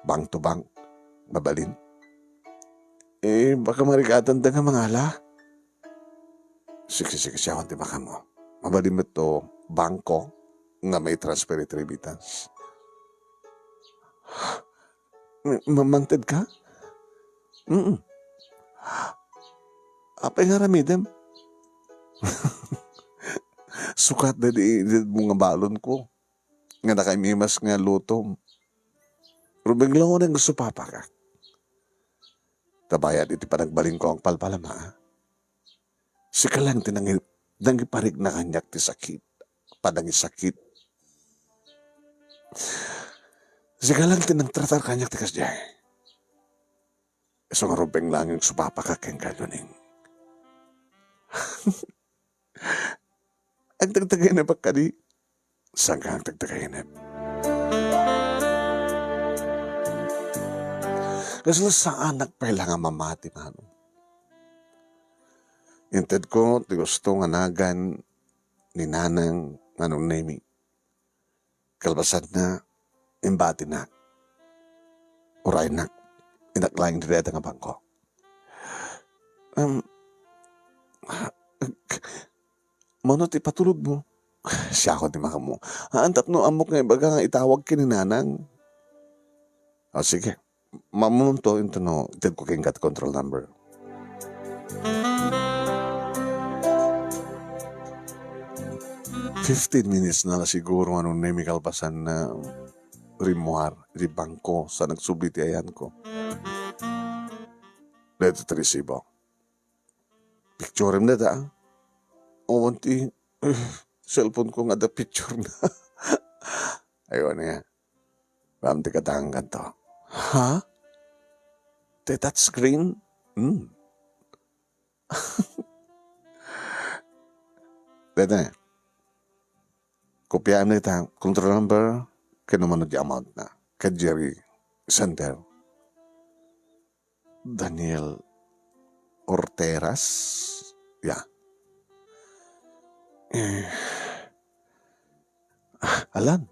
S2: Bank to bank. Mabalin. Baka marikatan da nga mga ala. Sige, siya, di baka mo. Mabalin mo to bangko nga may transfer at remittance. Mamantad ka? Apay nga ramidem. Sukat na di mga balon ko. Nga nakaimimas nga lutom. Rubing lang ko na gusto papakak. Tabayad iti panagbalin ko ang palpalama. Sika lang tinangiparig na kanyak ti sakit. Padangi sakit. Sika lang tinang tratar kanyak ti kasjay. So nga rubing lang yung supapakak ang kaluning. Ang tagtagay na pagkadi. Saan ka ang tagtagay na? Kasi sa anak pa lang ang mamati na ano. Inted ko, ti gusto nga nagan ni nanang anong name. Kalbasan na, imbati na. Uray na, inaklayang direta nga bangko. Mano ti patulog mo? Siya ako di makamo. Antap no amok nga ibaga nga itawag kininanang. O sige. Mamunto ito no, itin ko kayong control number. $15 na lang siguro anong name kalpasan na rimuar, ribangko sa nagsubiti ayan ko. Dito trisibo. Picture na da. O wanti, cellphone ko nga da picture na. Ayun nga. Bamti katangan to. Ha? The touchscreen? Dito na. Kopyaan na ito. Control number. Kinumanod yung amount na. Kay Jerry Sander. Daniel Orteras. Yeah. Alam.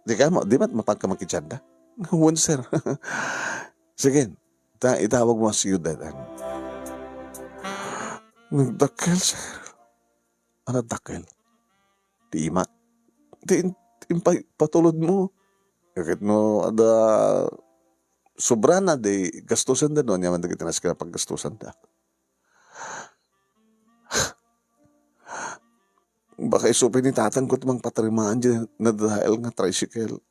S2: Di ba't mapagkamakitsanda? Huwag, sir. Sige, itawag mo si Yudadan. Nagdakil, sir. Ano dakil? Di imat. Di patulod mo. Kahit no, sobra na, di gastusan da noon. Yaman nagitinas ka na paggastusan da. Baka isupin ni tatang ko mang patrimaan dyan na dahil nga tricycle.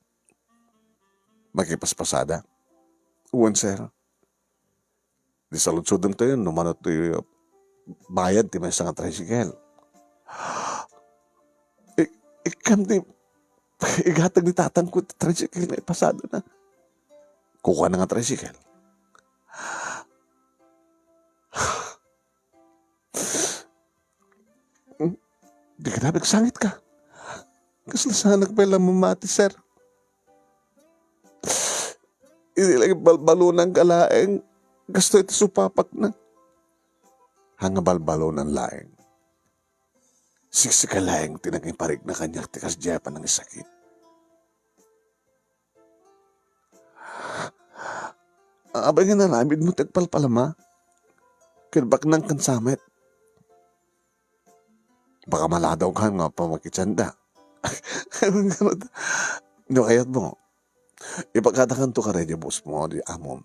S2: Makipaspasada. Uwan, sir. Di sa lutsudang to yun, numanot to yung bayad ti may isang tricycle. Ikam di, igatag ni tatang ko tricycle na ipasada na. Kukuha na nga tricycle. Grabe sangit ka. Kaslasanak pa lang mamati, sir. Hindi lang balbalo ng kalaeng. Gasto ito supapak na. Hanga balbalo ng laeng. Siksika laeng tinaging parig na kanyang tikas jepan ng isakit. Abay nga naramid mo tagpalpalama. Kirbak ng kansamet. Baka maladaw ka nga pa makitsanda. No, kayat mo. Ipagkatakan to ka rin yung boss mo, di amom.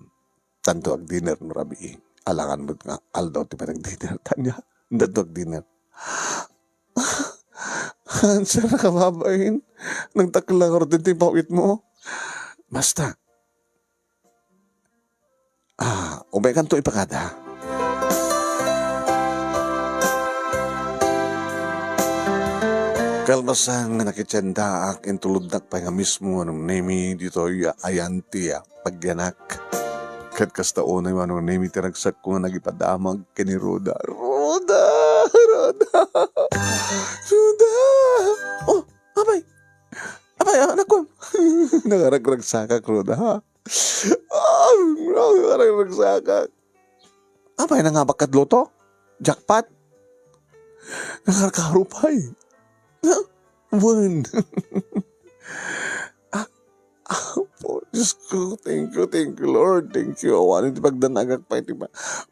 S2: Tanto ag dinner no rabi. Alangan mo nga, aldaw ti pa nag-dinner. Tanya, tanto ag dinner. Sir, nakababain. Nagtakla ko rin yung pawit mo. Basta. Umay kan to ipakada. Kalmasan nga nakitsenda ak intuludnak pa nga mismo anong nemi dito ayanti pagyanak. Kat kasta unay anong nemi tinagsak ko nga nagipadamag kini Roda. Roda! Oh, abay! Abay, anak ko! Nakaragragsakak, Roda, ha? Nakaragragsakak. Abay, nangabakad loto? Jackpot? Nakakarupay. One. Po, Diyos ko, thank you, Lord. Thank you. Awanin ti pagdanagak pa iti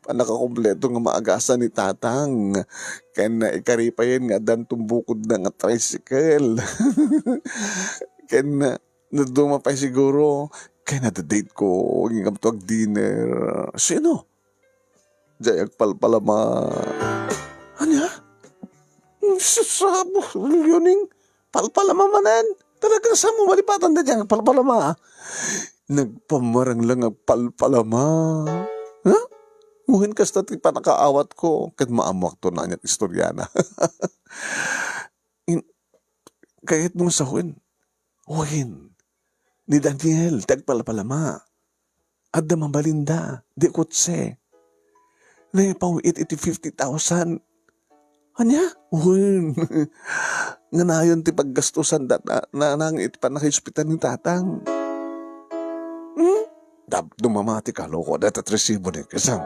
S2: panakakompleto nga maagasan ni Tatang. Kaya na ikaripayan nga dan tumbukod na nga tricycle. Kaya na nadumapay siguro. Kaya na-date ko. Hingam to ag dinner. Sino? Jayag palpalama. Ano? Sabo, yuning, palpalama manan. Talagang sa mo malipatan na dyan, palpalama. Nagpamarang lang ang palpalama. Ha? Muhin ka sa tipa nakaawat ko. Kahit maamuak to na niyang istoryana. Kahit mong sahuin, huwin. Ni Daniel, tagpalpalama. At damabalinda, di kutse. Naipawiit iti 50,000. Anya? Uy, nga na yun ti paggastusan na nang iti panakispitan ni Tatang. Dumamati ka, loko. Data resibo ni Kasam.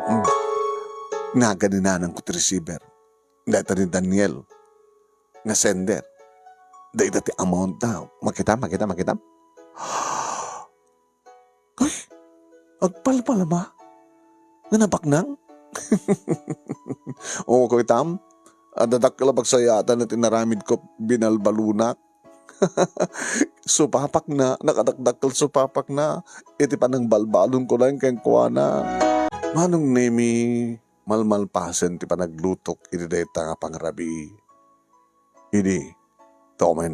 S2: Nga ganinanang ko receiver. Data ni Daniel. Nga sender. Data ti amount daw. Makita. Uy, agpalpala ba? Nga nabaknang? Oo, ko itam. Adadak kalabag sayatan na tinaramid ko binalbalunak. Supapak na, nakadakdakal supapak na. Iti pa ng balbalon ko lang kayang kuha na. Manong nemi, malmalpasen ti pa naglutok, iti dayta nga pangarabi. Idi, to may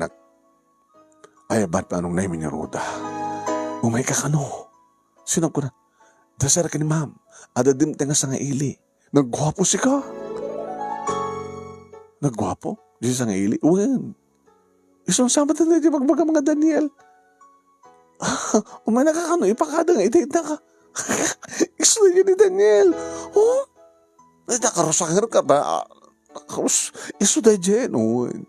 S2: ay ba't pa anong nemi ni Roda? Umay ka kano? Sinab ko na, dasar ka ni ma'am, adadim nga sa nga ili. Nagwapo si ka. Nagwapo? Di sa nga ili? Uwan. Isang sama talaga di magbaga mga Daniel. Umay nakakano, ipakada nga, itahit na ka. Iso na yun ni Daniel. Oh? Nakarosanger ka ba? Iso na dyan. Uwan.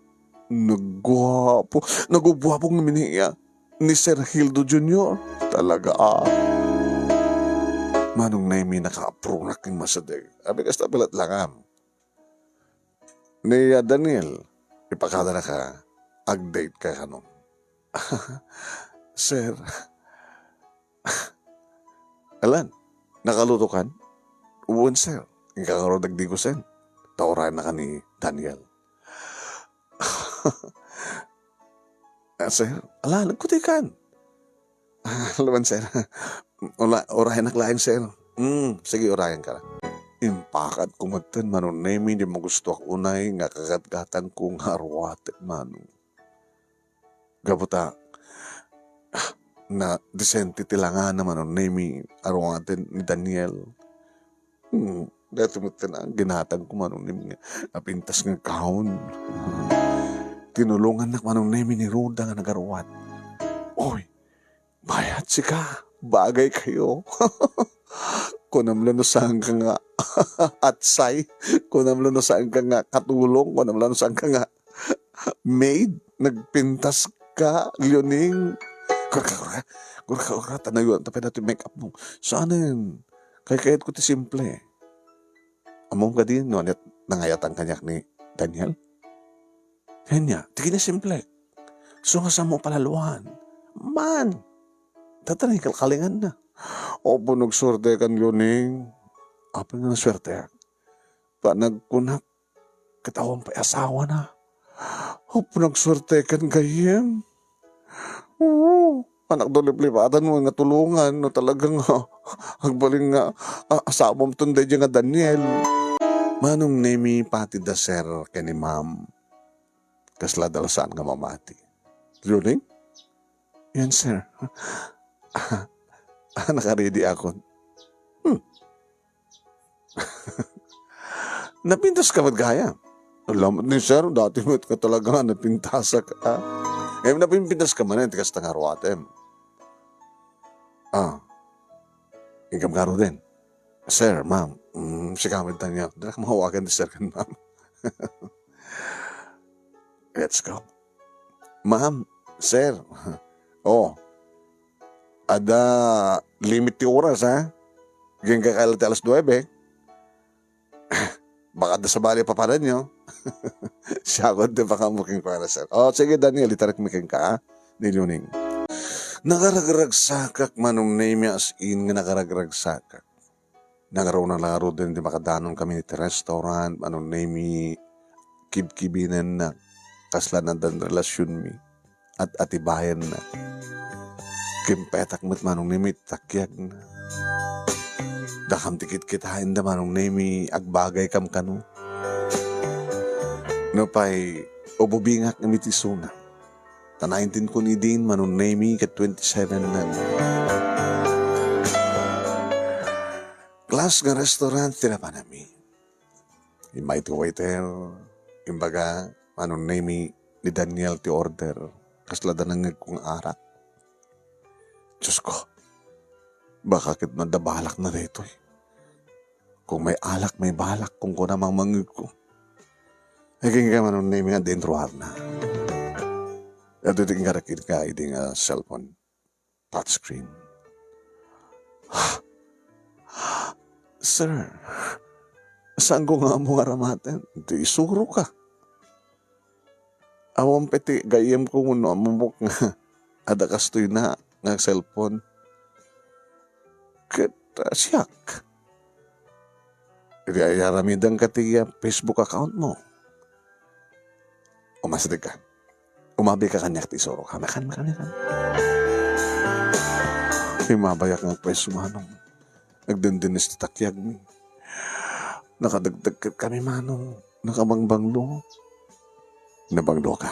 S2: Nagwapo. Nagubwapong namin niya ni Sir Hildo Jr. Talaga Manong na yung naka-approve na king masadag. Abi kasta pilat langam. Ni Daniel, ipakada na ka, ag-date ka kanon. Sir, alan, nakaluto kan? Uwan, sir. Ikakarod di ko sen. Tauran na ka ni Daniel. Sir, alan, nagkutikan. Laman, sir. Orahin na klain, sir. Sige, orahin ka. Impakat kumagtan manon nemi di magusto ako unay nga kagatgatan kong harwatek manong. Gabuta na disente tilangan naman manon nemi arwaten ni Daniel. Dati mo ang ginatang ko manon nemi napintas ng kahon. Tinulungan na manon nemi ni Roda nga nagarwat. Oy, bayat si ka. Bagay kayo. Kunamlan no saan ka nga atsay, kunamlan no saan ka nga katulong, kunamlan no saan ka nga Maid, nagpintas ka, Leoning. Kurka, tanayuan, tapos natin make up mo. Saan yun? Kaya ko ti simple. Among ka din, no, nangayat ang kanyak ni Daniel. Kanya, tigil na simple. So nga sa mo palaluan. Man, tatanay kalkalingan na. O po nagsorte kan Leoning. Apa nga swerte? Pa nagkunak, katawang pa asawa na. O po nagsorte kan gayem. Oo. Anak do liplipatan mo nga tulungan no talagang agbaling nga asawa mo tunday nga Daniel. Manong nemi pati da sir kani ma'am. Kasla dalasan nga mamati. Leoning? Yan sir. Nakaredy ako. Napintas ka magkaya. Alam ni sir, dati mo ka talaga napintasa ka. Napintas ka man tikas tangarwatem. Ingam karo din. Sir, ma'am, si kamit na niya. Dala ka mahawakan ni sir kan ma'am. Let's go. Ma'am, sir. Ada limit ti oras ha. Ganyan ka kailati alas 9. Baka da sa bali paparan nyo. Siya ko din baka muking para sir. Sige Daniel, itarik muking ka ha. Niluning. Nakaragragsakak manong name as in nga nakaragragsakak. Nagaraw na laro din di makadanon kami ni restaurant, manong name kibkibinan na kasla na dan relasyon mi at atibayan na. Kimpetak mo't manong name takyag na. Dakam tikit kitain da manong name agbagay kam kanu. No pa'y ububingak ng mitisuna. Ta-19 ko ni din manong name kat 27 na. Class nga restaurant tira pa nami. Invite ko waiter. Imbaga manong name ni Daniel ti order. Kaslada nangag kong arak. Diyos ko. Baka kit madabalak na rito eh. Kung may alak, may balak. Kung ko namang mangag ko. Naging ka manong name nga dentro na. At ito yung karakit ka, ito yung cellphone, touchscreen. Sir, saan ko nga mo aramatan? Ito isuro ka. Awang peti, gayem ko muna, amumok nga. Ada kastoy na, nga cellphone. Kita siyak. Ayaramidang katiya Facebook account mo. Umasad ka. Umabi ka kanyak ti isuro ka. Makan. Mabayak nga pweso manong. Nagdandinis ti takyag mi. Nakadagdag kami manong. Nakabangbanglo. Nabanglo ka.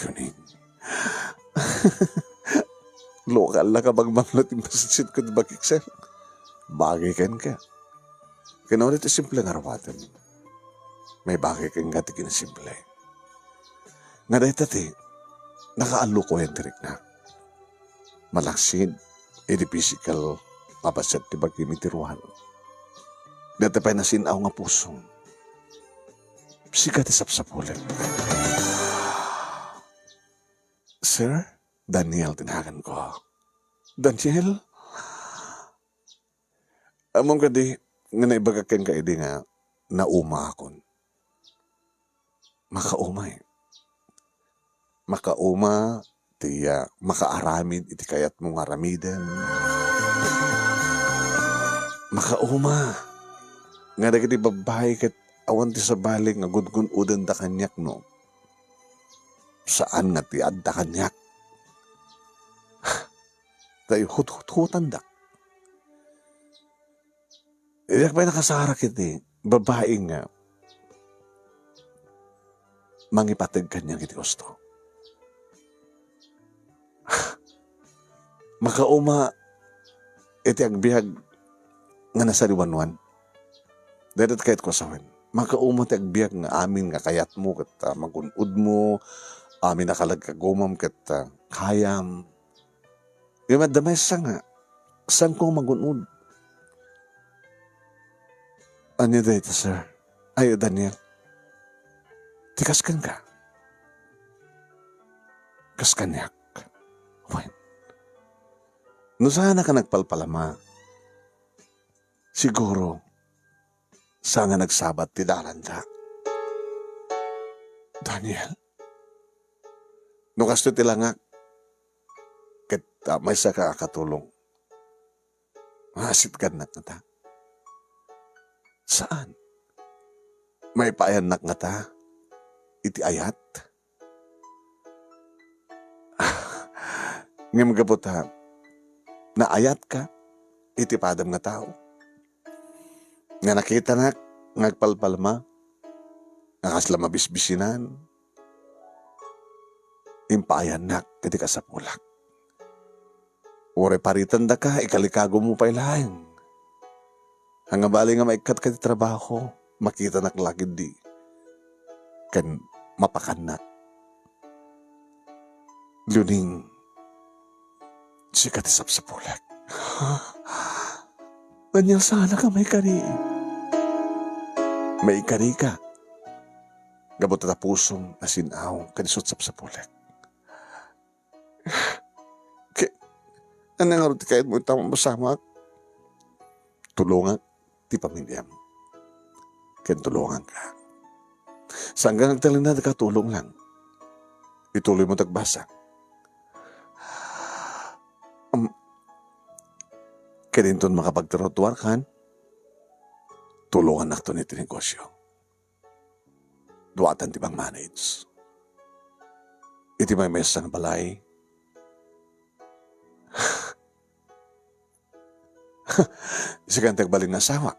S2: Yuning. Lokal na kabangbanglo ti masasit ko ti bakik sir. Bagay kan ka. Kaya ulit ti simple nga rawatan. May bagay kang nga ti kinasimple. Nga dahil tati, nakaalo ko yung tirik na. Malaksid, edi physical, papasat ti bagimitiruhan. Dati pa'y nasinaw nga pusong. Sikat isapsapulit. Sir, Daniel, tinahagan ko. Daniel? Among kadi, nga naibagakin ka edi nga, nauma akon. Makauma eh. Makauma, tiya, makaaramid, iti kayat mong aramidan. Makauma, nga dagiti babae kat awan ti sabalik nga gudgun udan da kanyak no. Saan nga ti adda kanyak? Tayo hut-hutan da. Iyak pa'y nakasarak iti, babae nga, mangipatag kanyang iti gusto. Makauma iti agbiag nga nasariwanwan. Dahil kahit ko sawan. Makauma iti agbiag nga amin nga kayat mo kat magunod mo, amin nakalagkagumam kat kayam. Yung madamay sa nga, saan ko magunod? Ano dito, sir? Ay, Daniel. Tikas kan ka. kas kanyak. Wen. No sana ka nagpalpalama. Siguro, sana nagsabat ti daranda. Daniel, no kasto ti langak, ket may sa kakatulong. Masit ka na ta. Saan? May paayanak nga ta. Iti ayat. Ngam gabot ha. Naayat ka. Iti padam nga tao. Nga nakita na. Ngagpalpalma. Nakasla mabisbisinan. Impaayanak. Kati ka sa pulak. Ure paritan da ka. Ikalikago mo pa ilahin. Hanga bali nga maikat ka ti trabaho. Makita nak lagid di. Kan mapakanak. Luning. Sikat isap sa pulak. Ganyan sana ka may kari. May kari ka. Gabot na pusong asinaw. Kanisot sap sa pulak. Ano nga rin kahit mo tamang masama? Tulungan ti pamilya mo. Kaya tulungan ka. Saan ka nagtalin na nakatulong lang? Ituloy mo tagbasa. Kaya din makapagtarotuar kan, tulungan na ito nito negosyo. Duwatan ti bang manage. Iti may mesa ng balay. Isikan tagbalin na asawa.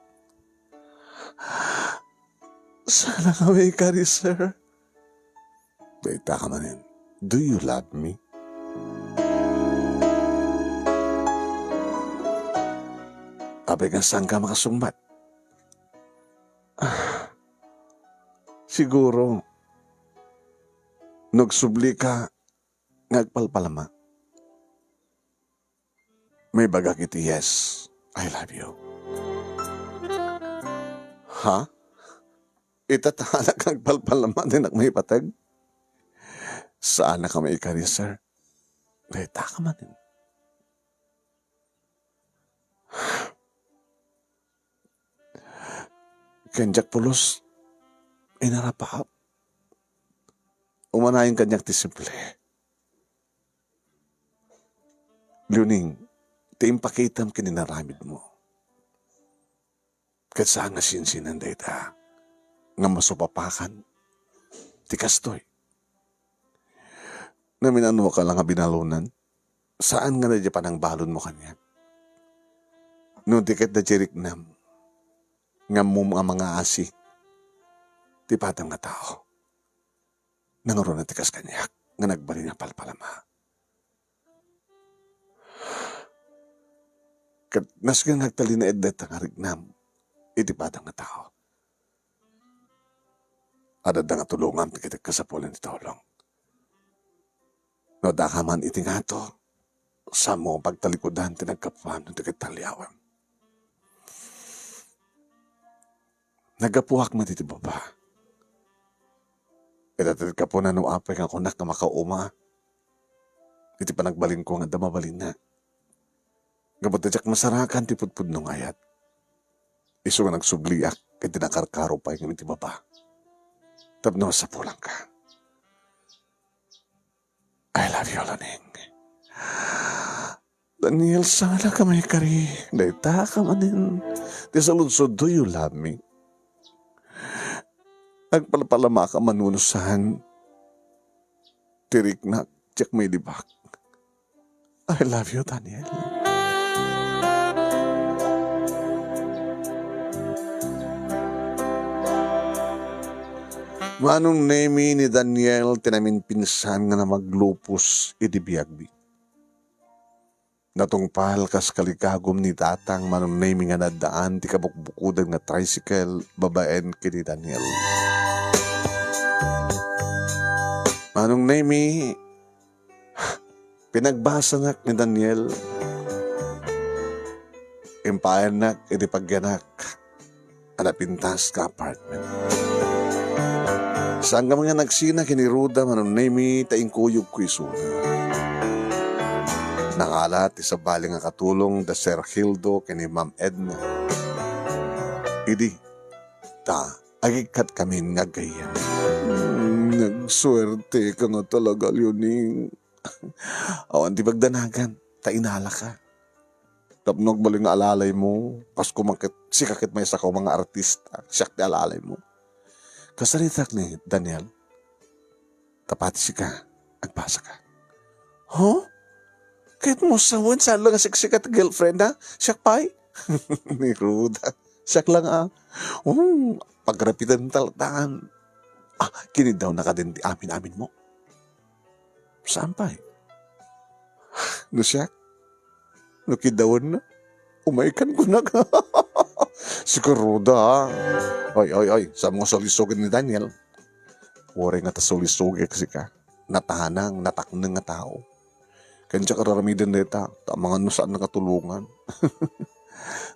S2: Sana kami kari, sir. Daita ka manin. Do you love me? Abay kang saan ka makasumbat? Siguro, nagsubli ka, nagpalpalama. May bagak iti yes, I love you. Ha? Itatahala kang palpalama din may patag? Saan na ka may ikari, sir? Reta ka man din. Kenjak pulos, inarapaap. Umanayin kanyak ti simple. Luning, ti impakitam kininaramid mo. Kat saan nga sinsinan dayta, nga masupapakan, ti kastoy. Namin ano ka lang nga binalunan, saan nga na pa nang balon mo kanya? No tiket na jirik nam, nga mo mga asi, ti patang nga tao. Nangaroon na tikas kanyak, nga nagbali nga palpalama. Kat nas nga nagtali na eddet ang harignam, iti patang nga tao. Adad nga tulungan, tikitik ka sa pulan ti tolong. No dakaman iti nga to, sa mo pagtalikudan, tinagkapuan, no tikit talyawan. Nagapuhak mo dito baba. Itatit ka po na no apay nga kunak na makauma. Iti pa nagbalin ko nga damabalin na. Gabot na tsak masarakan ti pudpud nung ayat. Iso nga nagsubliak kaya tinakarkaro pa yung iti baba. Tabno sa pulang ka. I love you, Laning. Daniel, sana ka may kari. Daita ka manin. Di sa lunsod, do you love me? Nagpalapalama ka manunusan. Tirik na, tsak may libak. I love you, Daniel. Manong nemi ni Daniel tinamin pinsan nga na maglupos idibiyagbi. Natungpal kas kalikagom ni tatang manong nemi nga nadaan ti kabukbukudan nga tricycle babaen kini Daniel. Manong nemi pinagbasanak ni Daniel. Impayanak iti pagyanak anapintas ka apartment. Saan ka mga nagsina kiniruda manon nemi taing kuyog kuisuna. Nangalat isa bali nga katulong da Sir Hildo kini Ma'am Edna. Idi, ta, agikat kami nga gayam. Nagswerte ka nga talaga, Leoning. Awan di bagdanagan, tainala ka. Tapnog bali nga alalay mo, kas kumakit, sikakit may isa ka mga artista, siyak di alalay mo. Kasaritak ni Daniel, tapat si ka, agpasa ka. Huh? Kahit mo sawan, saan lang siksikat girlfriend ha? Siyak pa'y? Ni Ruda, siyak lang pagrapitan talataan. Kini daw nakadin di amin-amin mo. Saan pa'y? No siyak? No kidawan na? Umaikan ko na ka. Si Ruda. Ay, sa mga solisogin ni Daniel. Wari nga ta solisogin kasi ka. Natahanang, nataknang nga tao. Kanya ka raramidan neta, ta mga nusaan na katulungan.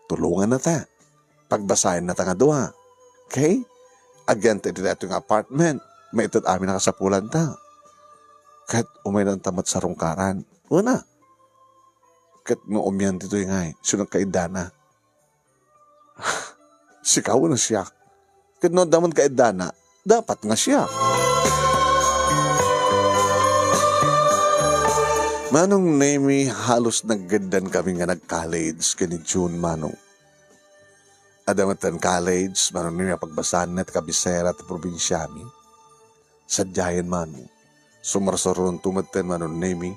S2: Tulungan na ta. Pagbasahin na ta nga doha. Okay? Again, tayo dito yung apartment. May itod amin nakasapulan ta. Kahit umay ng tamat sa rungkaran. Una. Kahit no umyan dito yung ngay, sunang kaidana. Sikaw na siya. Kahit no daman kaidana, dapat nga siya. Manong Nemi, halos naggandan kami nga nag-college kani June Manong. Adamatan college, Manong Nemi pagbasan at kabisera at probinsya amin. Sadyayan Manong, sumarsaron tumatan Manong Nemi,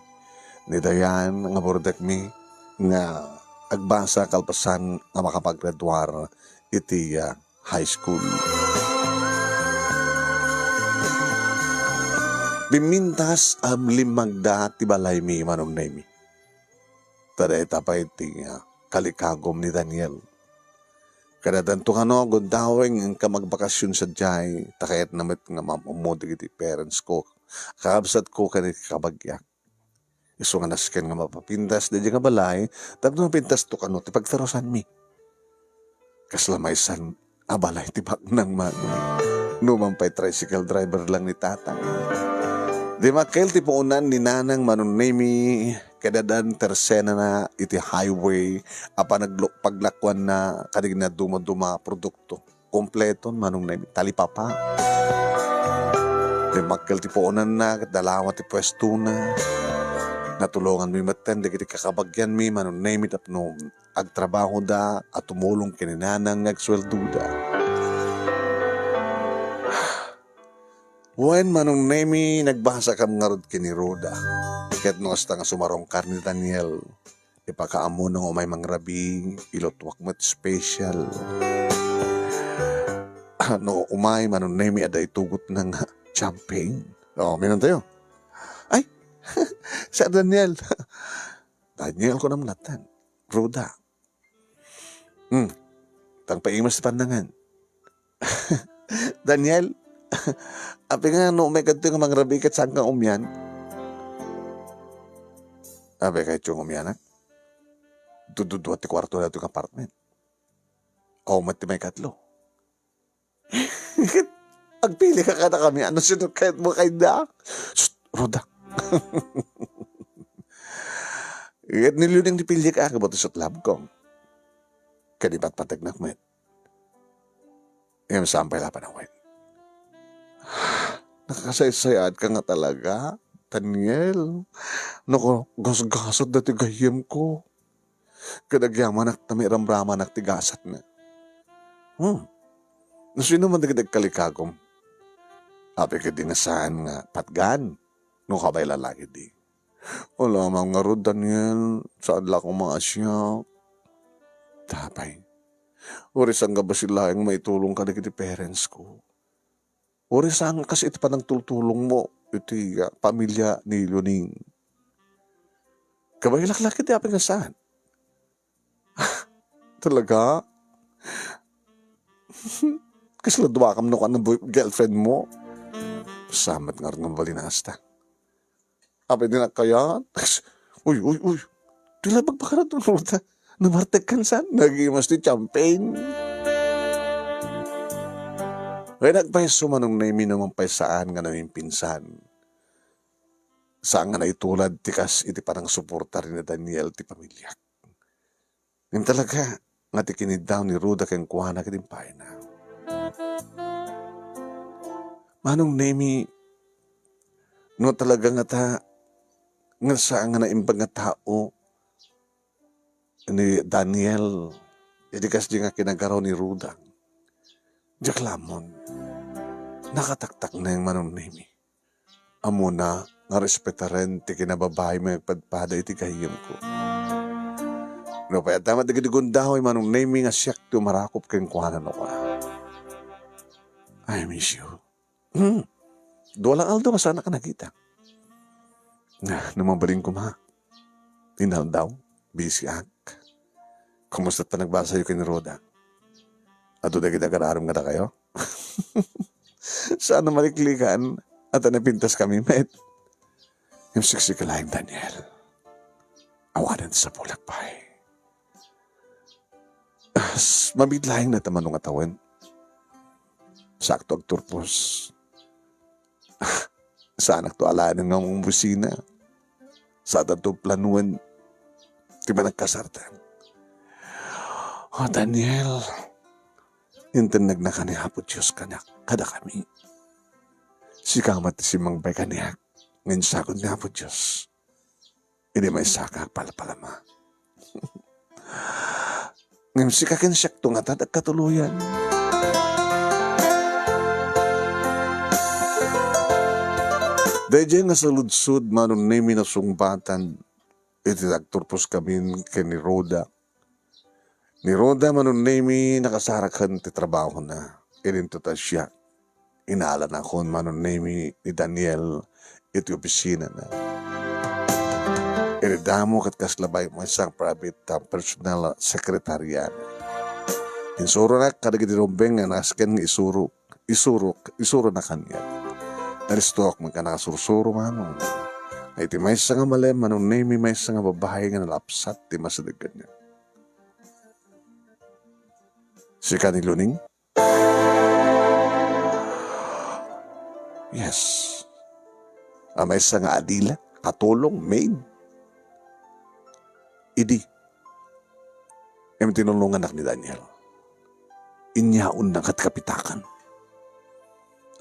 S2: nidayan nga bordak mi nga agbasa kalpasan nga makapaggraduar iti high school. Bimintas limagda ti balay mi Manong Nemi. Tada etapa iti kalikagom ni Daniel. Kada tanto kano gundaweng ang kamagbakasyon sa jay takayat namat nga mamumodig iti parents ko. Kakabsat ko kanit kabagyak. Iso nga nasken nga mapapintas di nga balay tapos mapintas to kano ti pagtarosan mi. Kaslamaysan abalay ti baknang Manong. Numampay tricycle driver lang ni tatang. Di makel ti puunan ni Nanang Manong Nemi kadadan tersena na iti highway apa paglakwan na kadig na duma-duma produkto. Kompleton Manong Nemi talipapa. Di makel ti puunan na dalawa ti pwesto na natulungan mi maten di kiti kakabagyan mi Manong Nemi tapno agtrabaho da at tumulong kini Nanang agsweldo da. When Manong Nemi nagbasa kam nga rod kini Roda. Ket no hasta nga sumarongkar ni Daniel. Ipakaamo nang umay mangrabi, ilotwak mo't special. No umay Manong Nemi ada itugot ng champagne. Minan tayo. Ay, sa Daniel. Daniel ko naman natan. Roda. Tang paimas pandangan. Daniel, api nga no may kadto nga mangrabi kat saan kang umyan? Api kahit yung umyanak? Dududwa ti kwarto na ito yung apartment. Mati may katlo. Agpili ka na kami. Ano sino kahit mo kay da? Roda. At niluning dipilya ka akabat sa lab ko. Kadibat patagnak mo. Yung sampay lapan ang wet. Nakakasaysayad ka nga talaga, Daniel. Naku, gas-gasot na tigayim ko. Kadagyaman at tamiramraman at tigasat na. Sino man nagdag kalikagom? Api ka din saan nga patgan. Nung kabay lalaki di. Wala mga rod, Daniel. Saan lang kong mga asya. Tapay. Orisan nga ba sila yung maitulong ka na kiti parents ko? Orisan kasi iti pa ng tultulong mo. Iti pamilya ni Luning. Kabay laklaki di apin nga saan? Talaga? Kasi ladwakam no ka ng girlfriend mo. Samat nga rin ng balinasta. Apin din na kaya? Uy. Tila magpakarat ng ruta. Namartag kan saan? Nagimas ti champagne. Kaya nagpaiso manong naimi naman paisaan nga namin pinsan. Saan nga naitulad tikas iti parang suporta rin na Daniel ti pamilya. Ngayon talaga nga ti kinid daw ni Ruda keng kuhana kitimpay na. Manong naimi no talaga nga ta nga saan nga naimbag nga tao ni Daniel itikas di nga kinagaraw ni Ruda. Diyak lamon. Nakataktak na yung manong naimi. Amo na nga respetaren ti kinababahay may padpada iti kahiyam ko. No, kaya tama ti gidigundahoy manong naimi nga siyak ti umarakop keng kuhanan ako. I miss you. Duwalang aldo nga sana ka nakita. Namabaling ko ma. Inal daw. Busy ak. Kumusta't pa nagbasa yung kiniroda? At doon kita kararam nga na kayo? Sana maliklikan at napintas kami, met. Yung siksikalayang Daniel. Awanan sa pulakpay. Mabitlayang na tamanong atawan. Sakto agturpos. Saan aktualaan ng ngong busina? Sa dato planuan. Di ba nagkasartan? Oh, Daniel. Intinag na kanihapot Diyos kanak. Kada kami. Si kamat si mangbay kaniyak. Ngayon sakot niya po Diyos. Hindi may saka palapalama. Ngayon si kakinsyak tungatad at katuluyan. Dahil nga sa ludsud, manon nami na sungbatan, itinagturpos kami kay ni Roda. Ni Roda manon nami nakasarakan ti trabaho na. Inintuta siya. Inaalan ako manon nami ni Daniel iti opisina na. Inidamo kat kaslabay mo isang private personal secretarian. Insuro na kadagiti rumbeng nga nasken isuro na kanya. Naristok man ka nakasursuro manong. Ay ti may nga malem manong nami may nga babae nga nalapsat ti masadagan niya. Si kaniluning? Yes. May nga adila, katulong, maid. Idi. Tinulungan anak ni Daniel. Inyaon na kat kapitakan.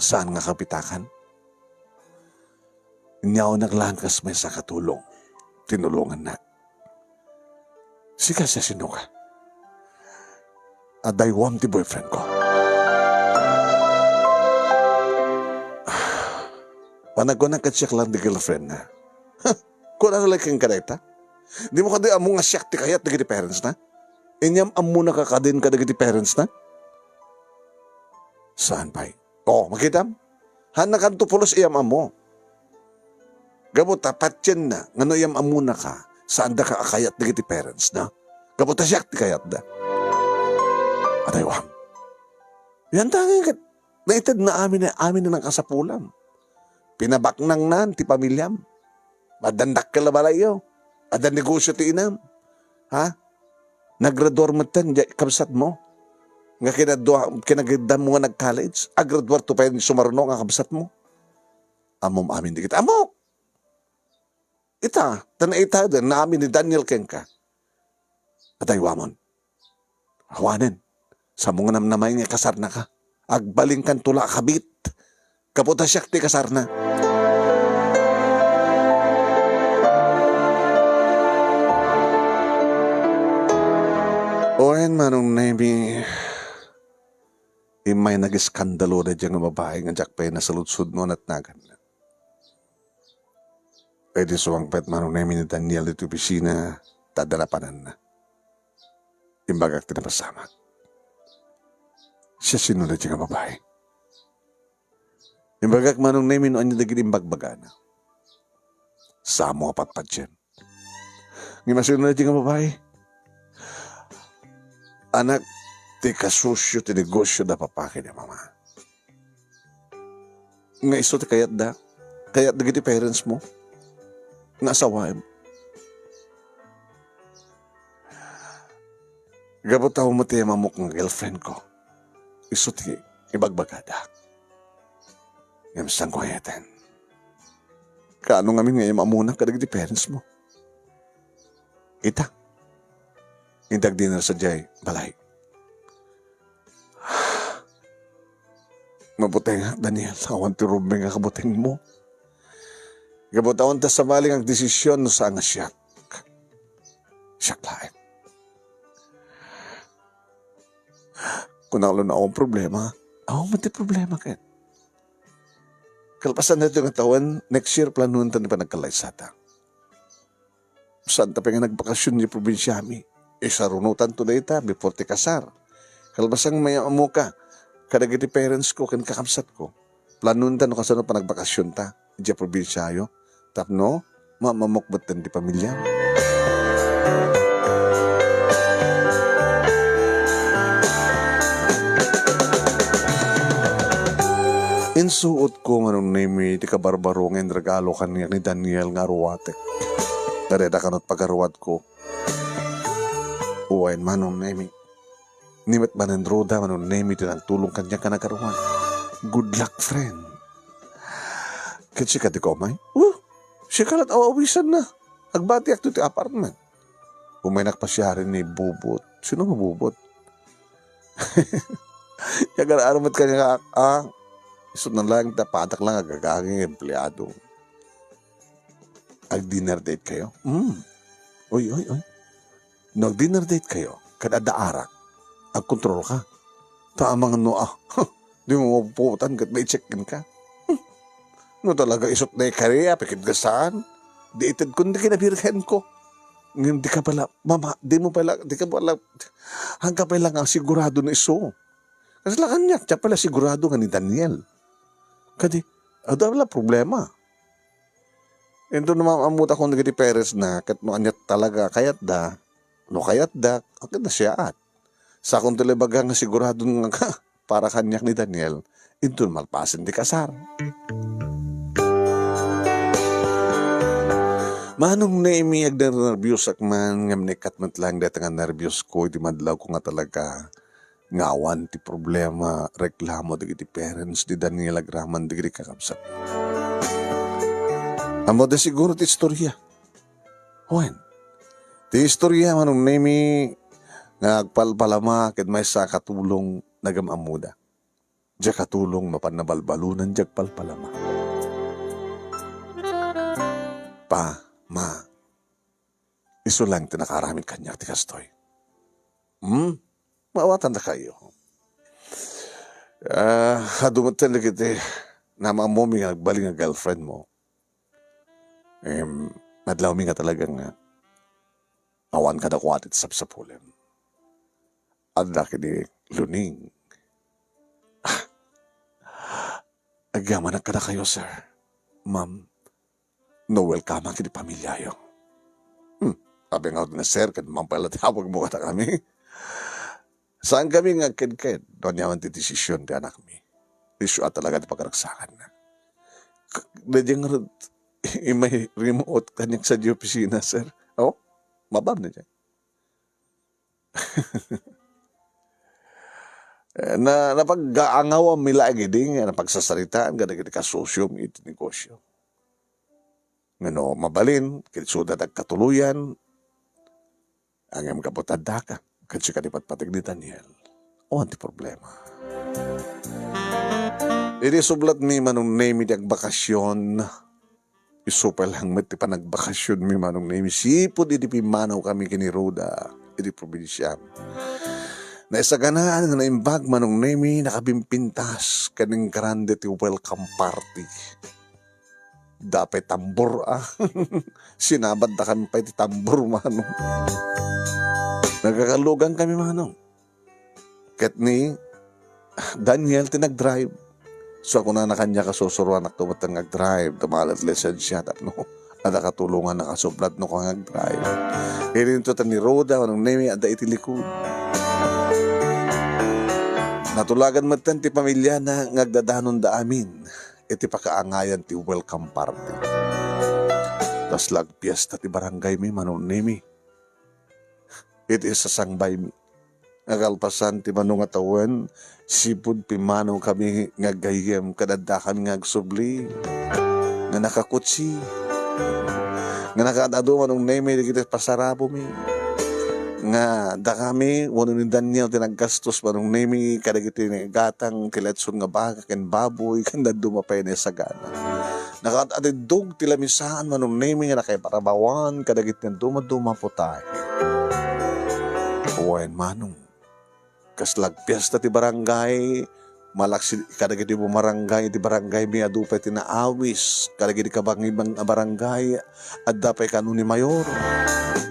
S2: Saan nga kapitakan? Inyaon naglangkas may sa katulong. Tinulungan na. Sika siya sino ka? Daywam ti boyfriend ko. Panagkunan ka siya lang di girlfriend na. Kung ano lang kang kareta? Di mo kada amo nga siyak ti kayat di parents na? Inyam amo na kakadin ka di parents na? Saan pa? Oh, makita? Hanak ka tupulos iyam amo. Gabot tapat yan na. Ngano iyam amo na ka? Saan da ka akayat di parents na? Gabot ta siyak ti kayat da. Ataywam. Yan tanging kat. Naitad na amin na ng kasapulam. Pinabaknang nan ti pamilyam. Madandak ka labalayo. Adan negosyo ti inam. Ha? Nagrador mo tan, kabsat mo. Nga kinagidam mo nga nag-college. Agradwar to pa yung sumarno nga kabsat mo. Amom amin di kita. Amok! Ita, tanaita din na amin ni Daniel Kenka. Ataywamon. Hawanin. Sa mga namnamay nga kasar na ka. Agbaling kan tula kabit. Kaputa siyak ti kasar na. Oen manong nemi imay nag-iskandalo na dyan ng babae nga jakpay na saludsud mo at nagan. Pwede suwang pet manong nemi ni Daniel ito opisina tadalapanan na. Imbagak tinapasama. Siya sinunod dyan ng babae. Imbagak manong nemi no anya daging imbagbaga na. Samo apatpat dyan. Ngayon masunod dyan ng babae. Anak, ti kasusyo, ti negosyo da papake ni mama. Nga iso ti kayat da giti parents mo. Nga asawain. Gabot ako mo ti mamok ng girlfriend ko. Iso ti ibagbagada. Ngam sang kuhayatan. Kaano ngamin ngayon mamuna kadagiti parents mo? Ita. Indag dinner sa jay, balay. Mabuting nga, Daniel. Awan ti rubing nga kabuting mo. Kabutawan ta sa maling ang desisyon no sa nga siyak. Siyak lain. Kung nakalo na akong problema, ako mati problema ken. Kalpasan na ito nga taon, next year planuhan ta na pa nagkalaysata. Saan ta pa nga nagbakasyon ni probinsyami? Sa runutan to data before ti kasar. Kalpasang may amo ka, kadagiti parents ko, ken kakamsat ko. Planuhan ta no kasano pa nagbakasyon ta, di probinsyayo. Tapno, mamamukbat din di pamilya. Insuot ko nga nung name ti kabarbarongin regalo kanya ni Daniel nga ruwatek. Dareda kanot pagaruwat ko. Uwain manong name. Nimit manan roda manong name ito nagtulong kanya ka nagaruwan. Good luck, friend. Kasi ka di ko may? Siya kalat awawisan na. Agbati ak ti apartment. Umaynak pa siya rin ni Bubot. Sino nga Bubot? Yagan aramat kanya ka, isot na lang, patak lang agagaging empleyado. Ag-dinner date kayo? Oy. Nag-dinner date kayo, kada arak, ag-control ka. Tamang di mo mapuputan kat may check-in ka. No talaga isot na ikariya, pikit gasaan. Dated kundi kinabirhen ko. Ngayon di ka pala, mama, di ka pala, hanggang pala nga sigurado na iso. Kasi lang niya, siya pala sigurado nga ni Daniel. Kadi, ada wala problema. Ito naman amuta kong nagiti peres na, kat no anyat talaga, kayat da, agad na siya at. Sa akong talabaga nga sigurado nga ka, para kanyak ni Daniel, ito malpasin di kasar. Manong naimiyag na nervyos akman, nga mnikat matlang dati nga nervyos ko, di madlaw ko nga talaga, ngawan ti problema, reklamo di parents, di Daniel agraman di kakabsat. Amo da siguro ti istorya. Wen, ti istorya manong naimi, nga agpalpalama, ket may sa katulong nagamamuda. Diya katulong mapanabalbalunan, diya palpalama. Ma, iso lang tinakaramit kanya ti kastoy. Maawatan na kayo. Dumatan na kiti, nama mo mi nga nagbaling nga girlfriend mo. Nadlaw mi nga talagang awan ka na kuwatit sapsapulim. At laki ni Luning. Agyaman ka na kayo, sir. Ma'am. No welcome ang kini pamilya yung. Sabi nga na sir, kan mampalatawag mo ka na kami. Saan kami nga kid-kid? Doon yaman ti desisyon di anak mi. Isyo at talaga di pagkaragsakan na. Nadyang may remote kanyang sa di opisina, sir. Mabab na dyan. Napag-aangaw ang milagi din, napagsasalitaan, ganda kasosyo mi iti negosyo. Ngano, mabalin, kitsudat at katuluyan, ang iyong kaputanda ka, kasi kanipat-patig ni Daniel, anti problema. Iti sublat mi manong name iti agbakasyon, isupal lang mati pa nagbakasyon mi manong name, sipod iti pimanaw kami kini Roda, iti probinsya. Naisaganaan na imbag manong name, nakabimpintas, kaning grande ti welcome party. Dapat tambor Sinabad na kami pa iti tambor manong. Nagkakalugan kami manong. Ket ni Daniel tinag-drive. So ako na kanya kasusuruan at tumatang nag-drive. Tumalat lisensya. Tapno, ada katulungan nakasublat no kang nag-drive. Irin to ni Roda, anong name, ada iti likod. Natulagan matan ti pamilya na ngagdadanon da amin. Iti pakaangayan ti welcome party. Tas lagpiesta ti barangay mi, manong name. Iti sasangbay mi. Akalpasan ti manong atawan, sipod pimanong kami nga gayem, kadada kami nga agsubli, nga nakakutsi, nga nakadado manong neme, di kita pasarabo mi. Nga da kami, wano ni Daniel, tinaggastos manong neme, kadagiti ni gatang, tiletson nga baka, ken baboy, kanda dumapay na sa gana. Nakatadidog tilamisaan manong neme, nga nakayparabawan, kadagiti na dumaduma po tayo. Uwain manong, kaslag piyesta ti barangay, malaksi kadagiti bumarangay ti barangay mi adupay tinaawis, kadagiti kabangibang barangay, at dapay kanu ni mayor,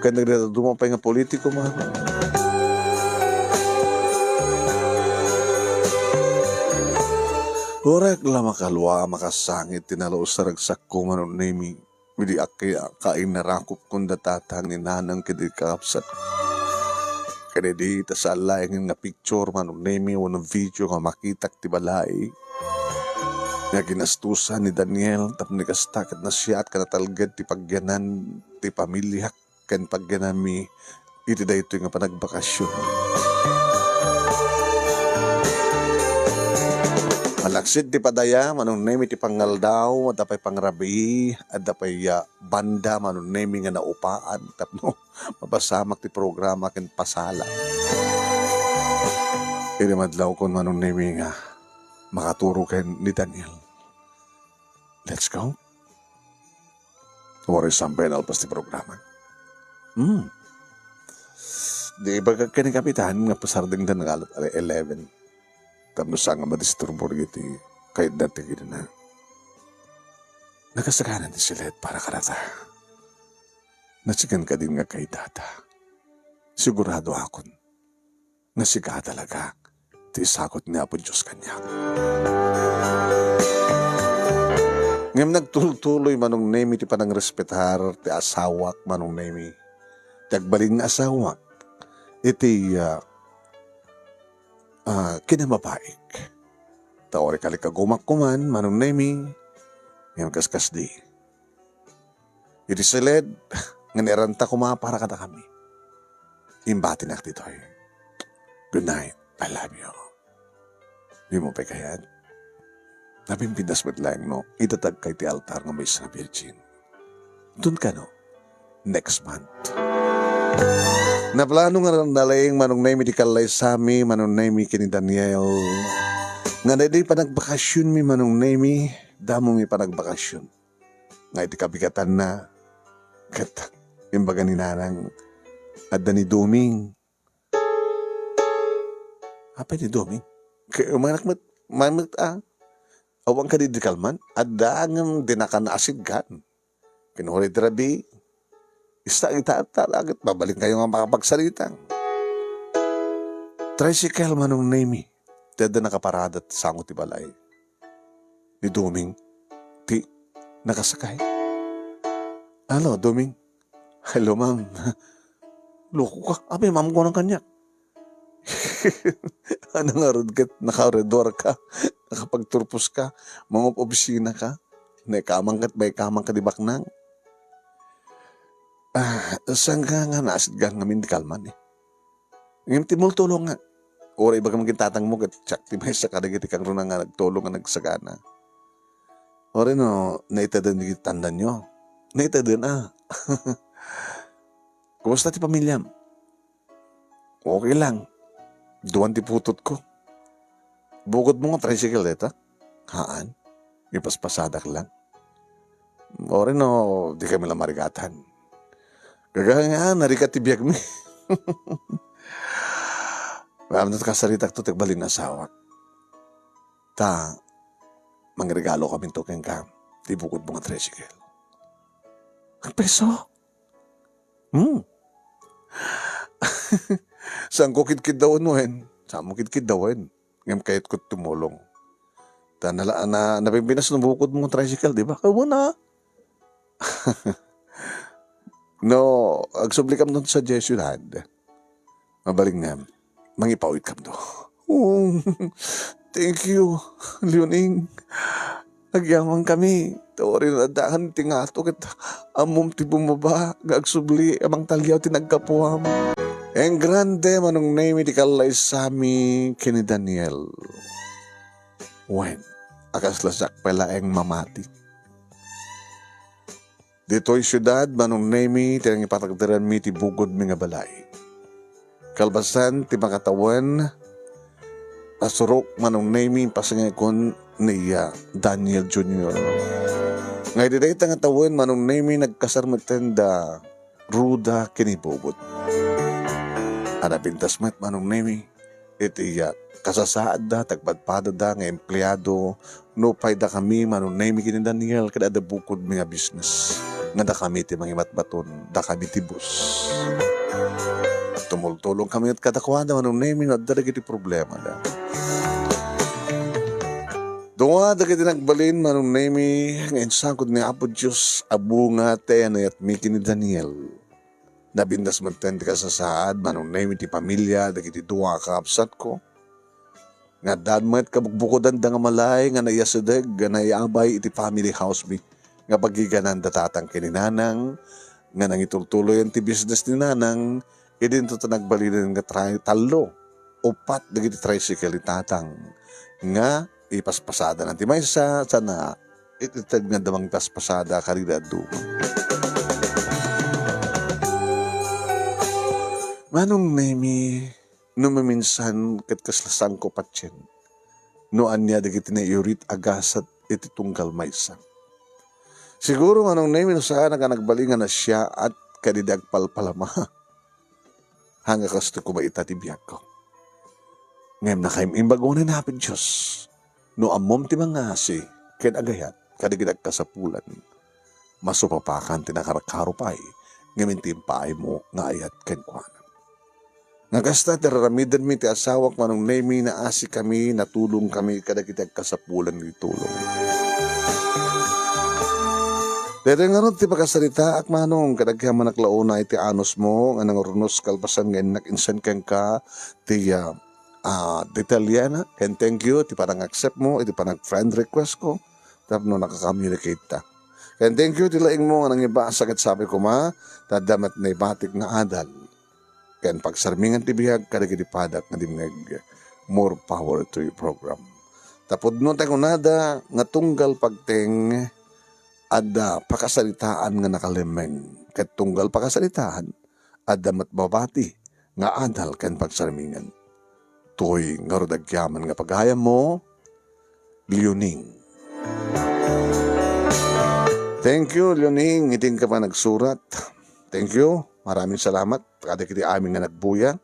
S2: kadagiti dumapay nga politiko man. Orek la makalwa, makasangit, tinalaos sa ragsak ko manon nemi, midi akaya kain narakop kung datatang ni nanang kedi kapsat. Kaya di sa alayang nga picture manon nemi o ng video nga makitak ti balay. Nga ginastusan ni Daniel tap nagastakat na siya at kanatalgad ti pagyanan ti pamilya kan pagyanan mi iti da ito nga panagbakasyon. Malaksid ti padaya, manong nemi ti pangaldaw, at dapay pangrabi, at dapay banda, manong nemi nga naupaan, tapno, mapasamak ti programa ken pasala. Irimadlaw kon manong nemi nga, makaturo ken ni Daniel. Let's go. Wari sampay na alpas ti programa. Di ba kani kapitan, nga pasarding dan nga 11. Tapno sa nga madisturbor iti kahit dati gina na. Nakasaganan ni sila para karata. Nasigan ka din nga kay data. Sigurado akon na siga talaga ti isakot ni Apo Diyos kanya. Ngam nagtuloy manong nemi ti panang respetar ti asawak manong nemi. Ti agbalin nga asawak iti kinamabaik. Taori kalikagumak kuman, manong nemi, ngayon kaskas di. Iti silid, nga niranta kuma para kada kami. Imbati na titoy. Good night, I love you. Di mo pa kayan. Napimpindas ba't lang, no? Itatag kay ti altar nga may sa Virgin. Doon ka, no? Next month. Naplano nga nalayang manong nami di kalay sami, manong nami kini Daniel. Nga na di pa nagbakasyon mi manong nami, damo mi pa nagbakasyon. Nga iti kabigatan na, kat imbaga ni nanang, at ni Duming. Apa ni Duming? Managmat awang ka di kalman, at daang dinakan na asid gan. Kinuhuli drabi, agad babalik kayo nga makapagsalitang. Tricycle manong nemi, tada nakaparada at sangot ti balay. Ni Duming, ti nakasakay. Hello, Duming. Hello, ma'am. Loko ka. Abi, ma'am ko ng kanya. Ano nga rod ka? Nakaredor ka. Nakapagturpos ka. Mga opisina ka. Kamang ka di baknang. Saan ka nga nasid ka nga di kalman eh. Ngayon timultulong nga. Ora iba ka maging tatang mo kat tsak ti may sa kadagiti kang runa nga nagtulong nga nagsagana. Ora no, naitadan di tandan nyo. Naitadan Kumusta ti pamilya? Okay lang. Duwan ti putot ko. Bukod mo nga tricycle deta. Haan? Ipaspasadak lang. Ora no, di kami lang marigatan. Gagaya nga, narikat ti biyag mi. Maram na kasaritak to, tagbalin na sawak. Mangregalo kami to keng kam. Di bukod mga tricycle. Ang peso? Saan ko kit-kit dawan mo hen? Saan mo kit-kit dawan? Ngam kahit ko tumulong. Napimpinas na bukod mga tricycle, di ba? Kawa na. No, agsubli kam doon sa Jesuad. Mabaling na, mangipawit kam do. Oh, thank you, Leoning. Nagyamang kami. Tawari na daan tingato kat amom ti bumaba. Gagsubli, amang talyaw tinagkapuam. Eng grande manong name iti kalay sami kini Daniel. When akas lasak pala eng mamati. Dito'y syudad manong name tinang ipatagdaran mi ti bugod mi nga balay. Kalbasan ti makatawan asurok manong name pasangay kon niya Daniel Jr. Ngay diday nga tawin manong name nagkasarmatan da ruda kinibubot. Ana pintas met manong name iti kasasaad da tagpadpada da nga empleyado no payda kami manong name kini Daniel kada da bukod mga business nga da kami ti mga matbaton da kami ti bus. Tumultulong kami at kadakwada manong name no da dagiti problema da. Dunga dagiti nagbalin manong name nga insangkod ni Apo Diyos abunga tayo at miki ni Daniel. Nabindas man ten ti kasasaad manong name ti pamilya dagiti duwa kaapsat ko. Nga dadmet kabukbukodan da nga malay nga naiyasadeg nga naiabay iti family house mi. Nga pagiganan datatang kininanang nga nangitultuloy ti business ni nanang idinto ta nagbalinan nga talo upat dagiti tricycle itatang nga ipaspasada ng timaysa sana ititag nga damang paspasada karida duma. Manong nemi no maminsan ket kaslasang ko patyen no anya dagiti na iurit agasat iti tunggal maysa. Siguro manong nemi no saan nga nagbalingan na siya at kadidag palpalama. Hanga kasto ko maita ti biyak ko. Ngem na kaim imbagonin hapin Diyos. No amom ti mga asi ken agayat kadigidag kasapulan. Masupapakan ti nakarakarupay ngamin timpaay mo nga ayat ken kuana. Nagasta teraramidan mi ti asawak manong nemi na asi kami natulong kami kadagitag kasapulan ni tulong. Dere nga ron ti pagkasalita ak manong kadagyaman naklauna iti anos mo nga nangurunos kalpasan nga nakinsan ken ka ti detalyana ken thank you ti parang accept mo iti parang friend request ko tapno nakaka-communicate ta. Ken thank you ti laing mo nga nangibasa ket sabi ko ma tadamat na ibatik nga adal. Ken pagsarmingan ti bihag kadagiti padak nga dimneg more power to your program. Tapod no tayo nada nga tunggal pagteng ada pakasalitaan nga nakalemeng ket tunggal pakasalitaan ada matbabati nga adal ken pagsarmingan. Toy nga rodagyaman nga paghayam mo Leoning. Thank you Leoning iting ka pa nagsurat. Thank you. Maraming salamat. Kada kiti aming nga nagbuyang.